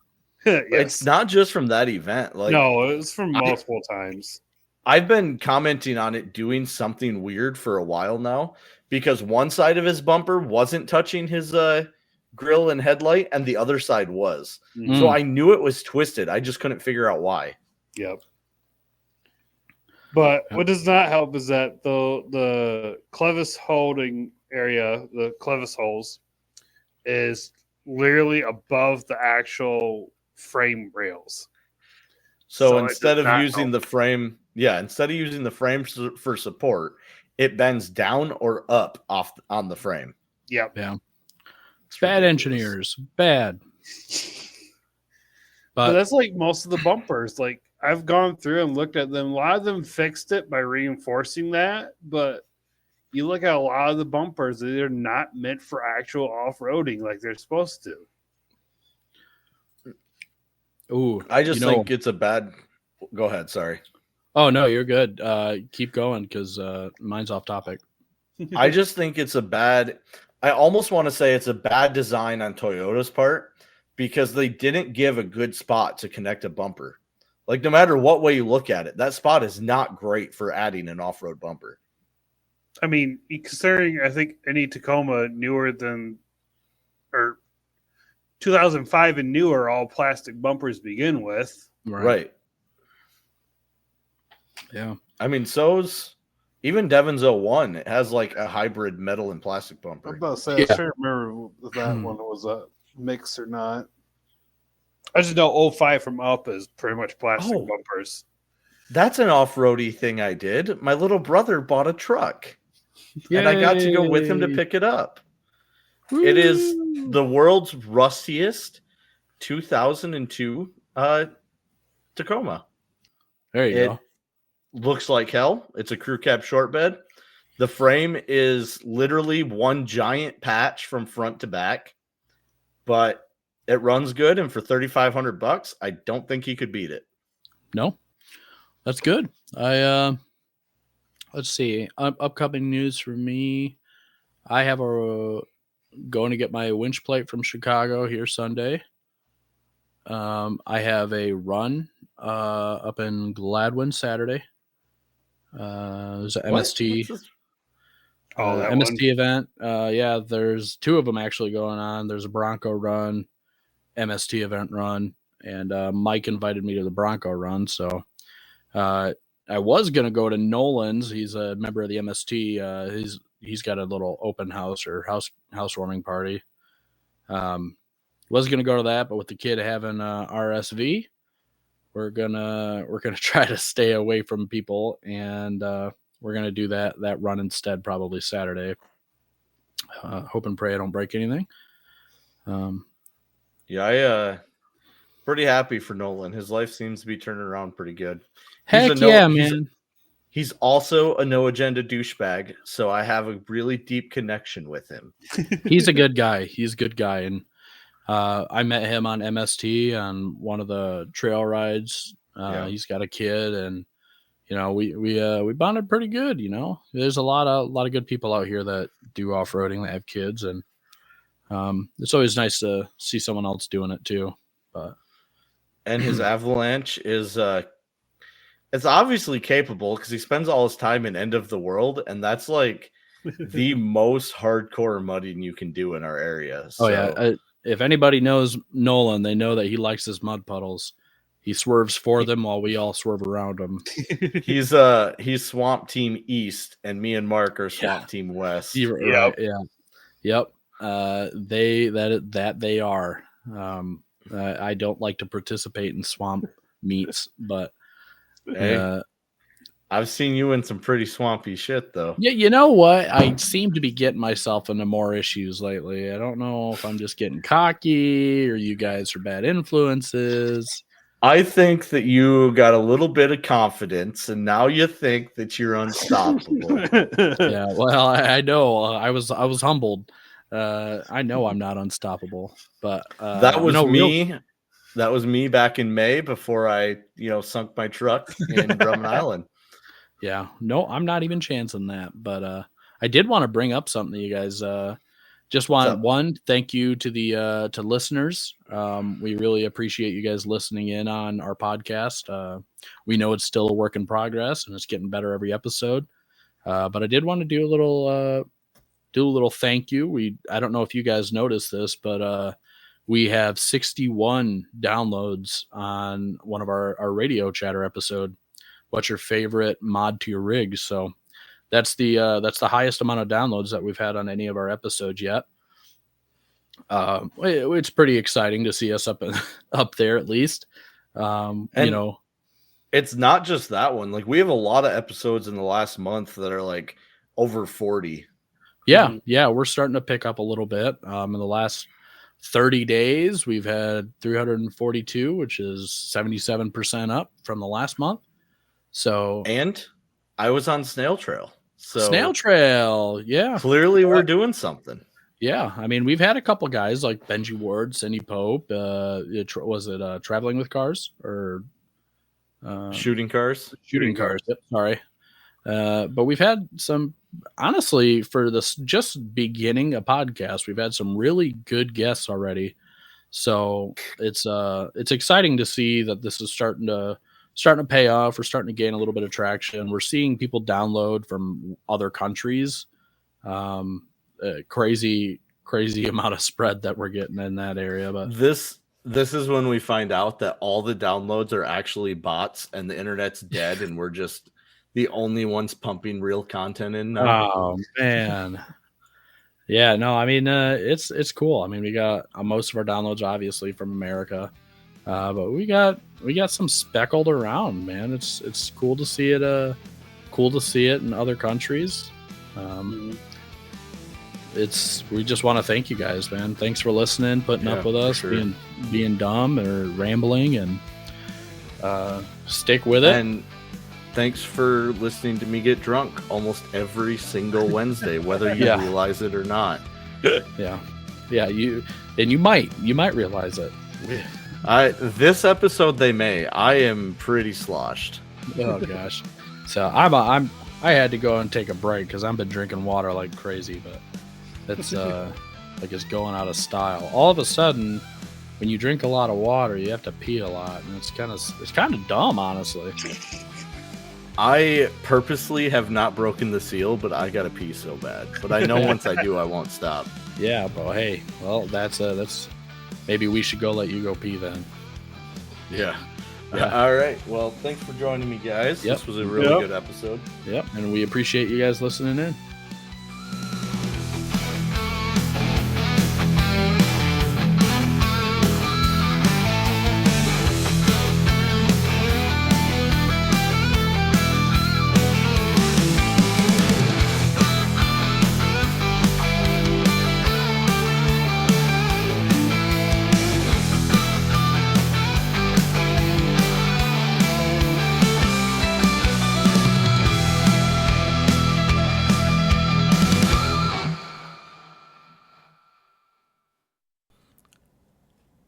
[SPEAKER 2] Yes.
[SPEAKER 1] It's not just from that event. Like
[SPEAKER 2] no, it was from multiple times.
[SPEAKER 1] I've been commenting on it doing something weird for a while now because one side of his bumper wasn't touching his grill and headlight and the other side was.
[SPEAKER 2] Mm.
[SPEAKER 1] So I knew it was twisted. I just couldn't figure out why.
[SPEAKER 2] Yep. But what does not help is that the clevis holding area, the clevis holes, is literally above the actual frame rails.
[SPEAKER 1] So instead of using the frame, for support, it bends down or up on the frame.
[SPEAKER 2] Yep.
[SPEAKER 3] Yeah. It's bad engineers. Bad.
[SPEAKER 2] But that's like most of the bumpers. Like I've gone through and looked at them. A lot of them fixed it by reinforcing that, but you look at a lot of the bumpers, they're not meant for actual off-roading like they're supposed to.
[SPEAKER 3] Ooh,
[SPEAKER 1] I just think it's a bad. Go ahead. Sorry.
[SPEAKER 3] Oh no, you're good. Keep going because mine's off topic.
[SPEAKER 1] I just think it's a bad. I almost want to say it's a bad design on Toyota's part because they didn't give a good spot to connect a bumper. Like no matter what way you look at it, that spot is not great for adding an off-road bumper.
[SPEAKER 2] I mean, considering I think any Tacoma newer than or 2005 and newer all plastic bumpers begin with.
[SPEAKER 1] Right.
[SPEAKER 3] Yeah.
[SPEAKER 1] I mean, so's even Devon's 01. It has like a hybrid metal and plastic bumper.
[SPEAKER 5] I'm about to say, I was trying to remember if that one was a mix or not.
[SPEAKER 2] I just know 05 from up is pretty much plastic bumpers.
[SPEAKER 1] That's an off-roady thing I did. My little brother bought a truck. And I got to go with him to pick it up. Woo. It is the world's rustiest 2002 Tacoma.
[SPEAKER 3] There you go.
[SPEAKER 1] Looks like hell. It's a crew cab short bed. The frame is literally one giant patch from front to back, but it runs good. And for $3,500, I don't think he could beat it.
[SPEAKER 3] No, that's good. Let's see. Upcoming news for me. I have going to get my winch plate from Chicago here Sunday. I have a run up in Gladwin Saturday. There's an MST.
[SPEAKER 2] That
[SPEAKER 3] MST
[SPEAKER 2] one?
[SPEAKER 3] event. Yeah, there's two of them actually going on. There's a Bronco run, MST event run, and Mike invited me to the Bronco run. So I was gonna go to Nolan's. He's a member of the MST. He's got a little open house or housewarming party. Was gonna go to that, but with the kid having RSV, we're gonna try to stay away from people, and we're gonna do that run instead, probably Saturday. Hope and pray I don't break anything.
[SPEAKER 1] Yeah, pretty happy for Nolan. His life seems to be turning around pretty good.
[SPEAKER 3] Heck yeah, man.
[SPEAKER 1] He's also a no agenda douchebag, so I have a really deep connection with him.
[SPEAKER 3] He's a good guy. He's a good guy, and I met him on MST on one of the trail rides. He's got a kid, and we bonded pretty good. There's a lot of good people out here that do off roading that have kids, and it's always nice to see someone else doing it too.
[SPEAKER 1] And his Avalanche is it's obviously capable because he spends all his time in End of the World, and that's like the most hardcore mudding you can do in our area. So.
[SPEAKER 3] Oh yeah, if anybody knows Nolan, they know that he likes his mud puddles. He swerves for them while we all swerve around him.
[SPEAKER 1] He's Swamp Team East, and me and Mark are Swamp Team West.
[SPEAKER 3] Yep. They are. I don't like to participate in swamp meets, but
[SPEAKER 1] hey, I've seen you in some pretty swampy shit, though.
[SPEAKER 3] Yeah, you know what? I seem to be getting myself into more issues lately. I don't know if I'm just getting cocky or you guys are bad influences.
[SPEAKER 1] I think that you got a little bit of confidence, and now you think that you're unstoppable.
[SPEAKER 3] Yeah, well, I know. I was humbled. I know I'm not unstoppable, but
[SPEAKER 1] that was me. That was me back in May before I, sunk my truck in Drummond Island.
[SPEAKER 3] Yeah, no, I'm not even chancing that. But I did want to bring up something to you guys. Just want thank you to the to listeners. We really appreciate you guys listening in on our podcast. We know it's still a work in progress and it's getting better every episode. But I did want to do a little thank you. I don't know if you guys noticed this, but we have 61 downloads on one of our radio chatter episode. What's your favorite mod to your rig? So that's the highest amount of downloads that we've had on any of our episodes yet. It's pretty exciting to see us up there at least.
[SPEAKER 1] It's not just that one. Like we have a lot of episodes in the last month that are like over 40.
[SPEAKER 3] Yeah, we're starting to pick up a little bit. In the last 30 days, we've had 342, which is 77% up from the last month. So,
[SPEAKER 1] and I was on Snail Trail. So
[SPEAKER 3] Snail trail. Yeah.
[SPEAKER 1] clearly we're doing something.
[SPEAKER 3] Yeah. I mean, we've had a couple guys like Benji Ward, Cindy Pope. Was it Traveling with Cars or
[SPEAKER 1] Shooting cars.
[SPEAKER 3] Shooting Cars? Yep. Sorry. But we've had some, honestly, for this just beginning a podcast, we've had some really good guests already. So it's exciting to see that this is starting to pay off. We're starting to gain a little bit of traction. We're seeing people download from other countries. Crazy amount of spread that we're getting in that area. But
[SPEAKER 1] This is when we find out that all the downloads are actually bots and the internet's dead and we're just the only ones pumping real content in now.
[SPEAKER 3] oh man. Yeah, no, I mean it's cool. I mean, we got most of our downloads obviously from America, but we got some speckled around, man. It's cool to see it. Cool to see it in other countries. We just want to thank you guys, man. Thanks for listening, putting up with us,
[SPEAKER 1] sure.
[SPEAKER 3] being dumb or rambling, and stick with it.
[SPEAKER 1] And thanks for listening to me get drunk almost every single Wednesday, whether you
[SPEAKER 3] Yeah.
[SPEAKER 1] realize it or not.
[SPEAKER 3] Yeah, you might realize it.
[SPEAKER 1] This episode they may. I am pretty sloshed.
[SPEAKER 3] Oh gosh. So I had to go and take a break because I've been drinking water like crazy, but it's like it's going out of style. All of a sudden, when you drink a lot of water, you have to pee a lot, and it's kind of dumb, honestly.
[SPEAKER 1] I purposely have not broken the seal, but I gotta pee so bad. But I know once I do, I won't stop.
[SPEAKER 3] Yeah, but hey, well, that's maybe we should go let you go pee then.
[SPEAKER 1] Yeah.
[SPEAKER 3] Yeah.
[SPEAKER 1] All right. Well, thanks for joining me, guys.
[SPEAKER 3] Yep.
[SPEAKER 1] This was a really good episode.
[SPEAKER 3] Yep, and we appreciate you guys listening in.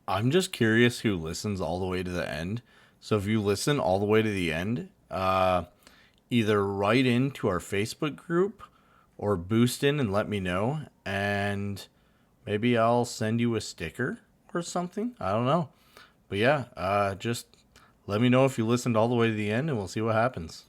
[SPEAKER 1] I'm just curious who listens all the way to the end. So if you listen all the way to the end, either write into our Facebook group or boost in and let me know. And maybe I'll send you a sticker or something. I don't know. But yeah, just let me know if you listened all the way to the end and we'll see what happens.